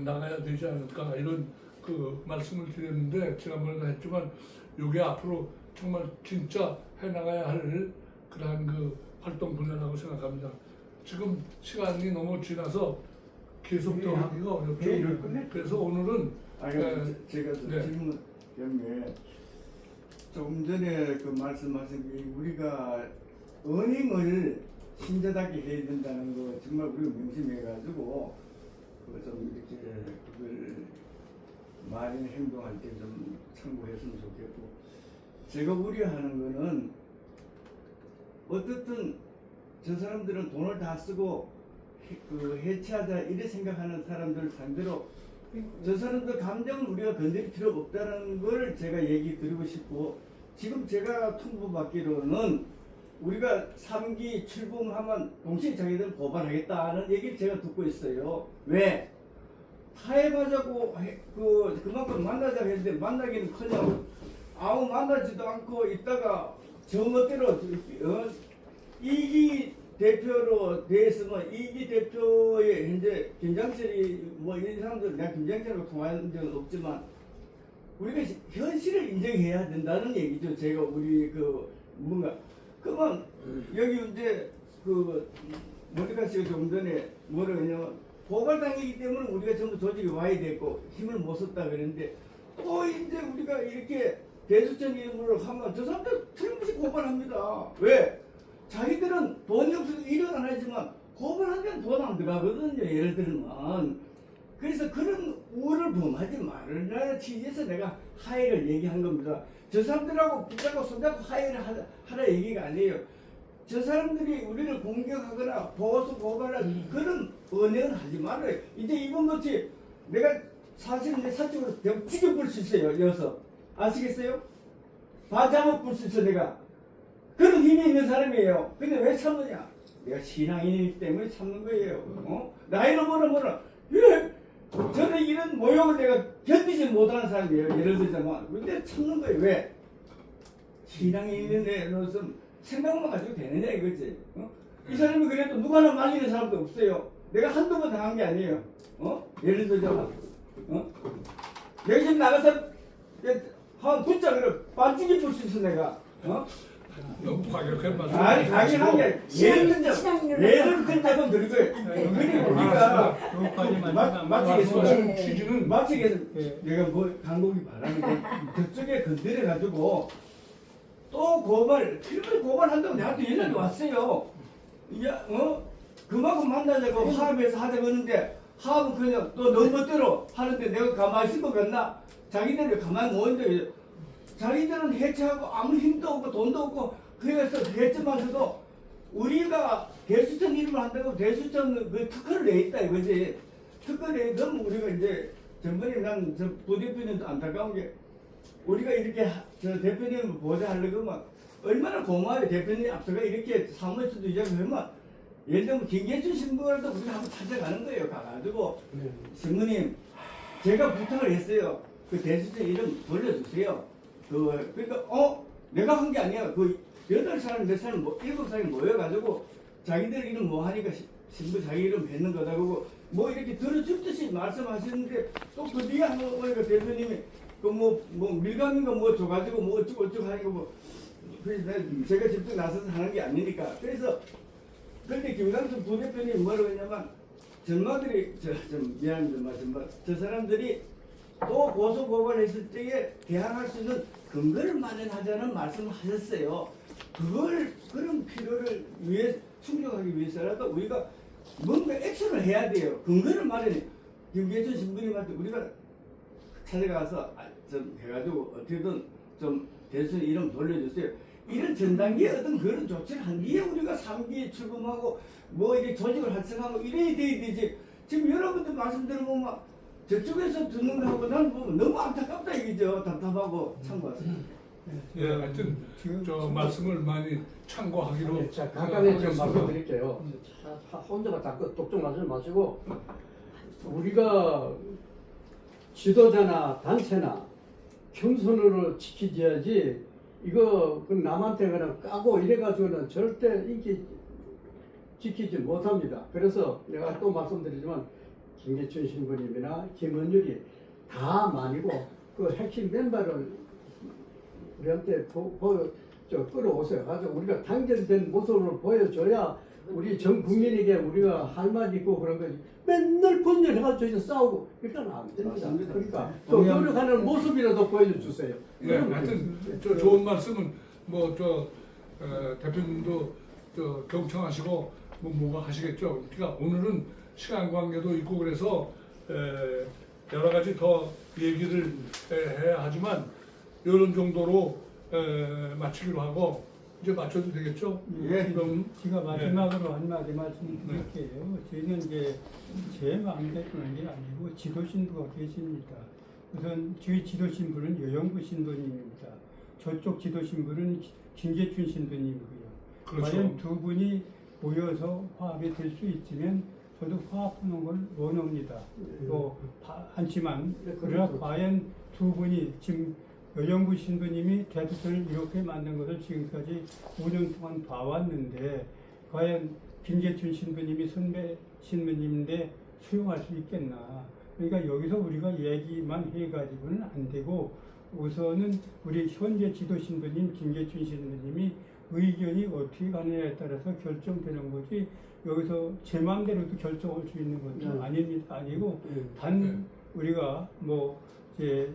나가야 되지 않을까, 이런 그 말씀을 드렸는데, 지난번에도 했지만 이게 앞으로 정말 진짜 해나가야 할 그러한 그 활동 분야라고 생각합니다. 지금 시간이 너무 지나서 계속 더 하기가 어렵죠. 그래서 오늘은 제가 네. 질문 때문에 조금 전에 그 말씀하신 게 우리가 언행을 신자답게 해야 된다는 거 정말 우리가 명심해가지고 그거 좀 이렇게 그걸 말이나 행동할 때 좀 참고했으면 좋겠고, 제가 우려하는 거는 어떻든 저 사람들은 돈을 다 쓰고 해체하자 이렇게 생각하는 사람들 상대로 저 사람들 감정을 우리가 건드릴 필요가 없다는 걸 제가 얘기 드리고 싶고, 지금 제가 통보받기로는 우리가 3기 출범하면 동시에 자기들 고발하겠다는 얘기를 제가 듣고 있어요. 왜? 타협하자고 그만큼 만나자고 했는데 만나기는커녕 아무 만나지도 않고 있다가 정멋대로 이기 대표로 돼 있으면 이기 대표의 현재 김장철이 뭐 이런 사람들 내가 김장철하고 통화한 적은 없지만 우리가 현실을 인정해야 된다는 얘기죠. 제가 우리 뭔가 그러면 여기 이제 모니카 씨가 좀 전에 뭐라고 했냐면 고발당했기 때문에 우리가 전부 조직이 와야 됐고 힘을 못 썼다 그랬는데, 또 이제 우리가 이렇게 대수천 이름으로 하면 저 사람들 틀림없이 고발합니다. 왜? 자기들은 돈이 없어서 일은 안 하지만 고발하면 돈 안 들어가거든요. 예를 들면. 그래서 그런 우를 범하지 말라는 취지에서 내가 하해를 얘기한 겁니다. 저 사람들하고 붙잡고 손잡고 하해를 하라 얘기가 아니에요. 저 사람들이 우리를 공격하거나 보수 고발할 그런 언행은 하지 말아요. 이제 이번같이 내가 사실은 내 사적으로 죽여볼 수 있어요. 이어서 아시겠어요? 바자먹 볼 수 있어 내가. 그런 힘이 있는 사람이에요. 근데 왜 참느냐? 내가 신앙인이기 때문에 참는 거예요. 나이로 뭐라 예, 저는 이런 모욕을 내가 견디지 못하는 사람이에요. 예를 들자면 근데 참는 거예요. 왜? 신앙이 있는 애로서 생각만 가지고 되느냐 이거지. 이 사람이 그래도 누가 하나 말리는 사람도 없어요. 내가 한두 번 당한 게 아니에요. 예를 들자면 내가 지금 나가서 한 붙잡으로 반죽이 볼 수 있어 내가. 너무 과격한 말씀. 아니 강인한 게 예를 들자면 그리고 우리가 여기까지만 마치겠습니다. 내가 뭐 강국이 바라는 게 그쪽에 건드려 가지고 또 필요에 고발한다고 나한테 연락이 왔어요. 이제 그만큼 만나자고 화합해서 하자고 하는데 화합은 그냥 또 너 멋대로 하는데 내가 가만히 있을 것 같나? 자기들이 가만히 못 있는데 자기들은 해체하고 아무 힘도 없고 돈도 없고 그래서 해체만서도 우리가 대수청 이름을 한다고 대수청 그 특허를 내있다 이거지. 특허를 내면 우리가 이제 전번에 난 저 부대표님도 안타까운 게 우리가 이렇게 저 대표님을 보좌하려고 막 얼마나 고마워요. 대표님 앞서가 이렇게 사무실도 이자고 하면 예를 들면 김계춘 신부라도 우리가 한번 찾아가는 거예요. 가가지고 신부님 제가 부탁을 했어요. 그 대수청 이름 돌려주세요. 그러니까 내가 한 게 아니야. 그 8사람, 몇 사람, 7사람이 모여가지고 자기들 이름 뭐 하니까 신부 자기 이름 뱉는 거다. 그러고 뭐 이렇게 들어줄 듯이 말씀하시는데 또 그 뒤에 한 번 보니까 대표님이 그 뭐 밀감인가 뭐 줘가지고 뭐 어쩌고 하니까 뭐 그래서 제가 직접 나서서 하는 게 아니니까. 그래서 그때 김강수 부대표님이 뭐라고 했냐면 전마들이 좀 미안합니다. 저 사람들이 또 고소 고발했을 때에 대항할 수 있는 근거를 마련하자는 말씀을 하셨어요. 그런 필요를 충족하기 위해서라도 우리가 뭔가 액션을 해야 돼요. 근거를 마련해. 김계춘 신부님한테 우리가 찾아가서 좀 해가지고 어떻게든 좀 대선 이름 돌려주세요. 이런 전 단계에 어떤 그런 조치를 한 뒤에 우리가 3기에 출범하고 뭐 이렇게 조직을 활성하고 이래야 되지. 지금 여러분들 말씀 들어보면 막 저쪽에서 듣는 거하고 난 뭐 너무 안타깝다 이거죠. 답답하고 참고하세요. 예, 하여튼 저 말씀을 많이 참고하기로. 자, 간단히 좀 말씀드릴게요. 혼자가 자꾸 독종 맞지 마시고 우리가 지도자나 단체나 경선으로 지키져야지 이거 남한테 그냥 까고 이래가지고는 절대 인기 지키지 못합니다. 그래서 내가 또 말씀드리지만 김계춘 신부님이나 김은율이 다 아니고 그 핵심 멤버를 우리한테 끌어오세요. 가지고 우리가 단결된 모습을 보여줘야 우리 전 국민에게 우리가 할 말이 있고 그런 거지. 맨날 분열해가지고 싸우고 이러면 안 됩니다. 그러니까 또 노력하는 모습이라도 보여주세요. 네, 하여튼 저 좋은 말씀은 대표님도 경청하시고 뭐가 하시겠죠. 그러니까 오늘은 시간 관계도 있고 그래서 여러 가지 더 얘기를 해야 하지만 이런 정도로 마치기로 하고 이제 맞춰도 되겠죠? 예. 그럼 제가 마지막으로 한마디 말씀드릴게요. 저희는 이제 제 마음대로 하는 게 아니고 지도신부가 계십니다. 우선 저희 지도신부는 여영구 신부님입니다. 저쪽 지도신부는 김계춘 신부님이고요. 그렇죠. 과연 두 분이 모여서 화합이 될 수 있으면 저도 화합하는 걸 원합니다. 또 하지만 그러나 과연 두 분이 지금 여영구 신부님이 대수를 이렇게 만든 것을 지금까지 5년 동안 봐왔는데 과연 김계춘 신부님이 선배 신부님인데 수용할 수 있겠나. 그러니까 여기서 우리가 얘기만 해가지고는 안 되고 우선은 우리 현재 지도 신부님 김계춘 신부님이 의견이 어떻게 가느냐에 따라서 결정되는 거지 여기서 제 마음대로도 결정할 수 있는 것도 아니고 단 우리가 뭐 이제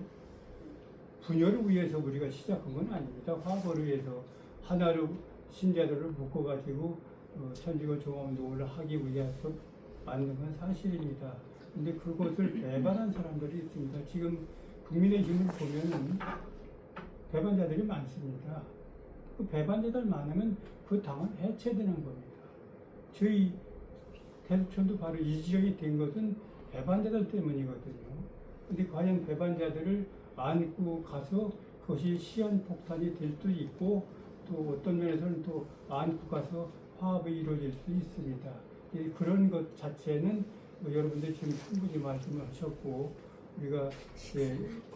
분열을 위해서 우리가 시작한 건 아닙니다. 화합을 위해서 하나로 신자들을 묶어가지고 천지고 종합운동을 하기 위해서 만든 건 사실입니다. 근데 그것을 배반한 사람들이 있습니다. 지금 국민의힘을 보면은 배반자들이 많습니다. 그 배반자들 많으면 그 당은 해체되는 겁니다. 저희 대수촌도 바로 이 지역이 된 것은 배반자들 때문이거든요. 근데 과연 배반자들을 안고 가서 그것이 시한폭탄이 될 수도 있고 또 어떤 면에서는 또 안고 가서 화합이 이루어질 수 있습니다. 그런 것 자체는 뭐 여러분들 지금 충분히 말씀을 하셨고 우리가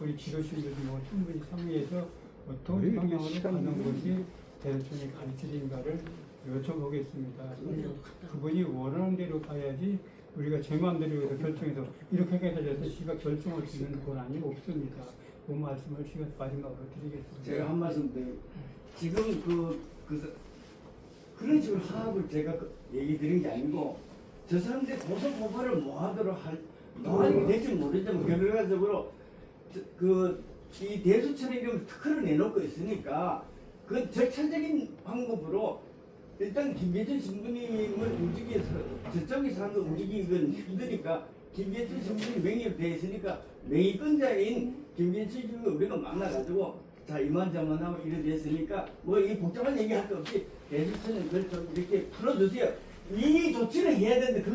우리 지도실들이 뭐 충분히 상의해서 어떤 방향으로 가는 것이 대수촌이 가르치는가를 여쭤보겠습니다. 그분이 원하는 대로 가야지 우리가 제 마음대로 해서 결정해서 이렇게 해야 돼서 시가 결정할 수 있는 권한이 없습니다. 그 말씀을 시간 마지막으로 드리겠습니다. 제가 한 말씀 드리고 지금 그런 식으로 화합을 제가 얘기 드린 게 아니고 저 사람들이 고소 고발을 뭐 하도록 뭐 하는 게 될지 모르지만 결과적으로 이 대수처럼 이런 특허를 내놓고 있으니까 그 절차적인 방법으로 일단 김계준 신부님을 움직여서 저쪽에서 한번 움직이건 힘드니까 김계준 신부님 명의돼 있으니까 명의권자인 김계준 신부님 우리가 만나가지고 자 이만저만하고 이래 됐으니까 뭐 이 복잡한 얘기할 거 없이 대수처는 그걸 좀 이렇게 풀어주세요. 이 조치를 해야 되는데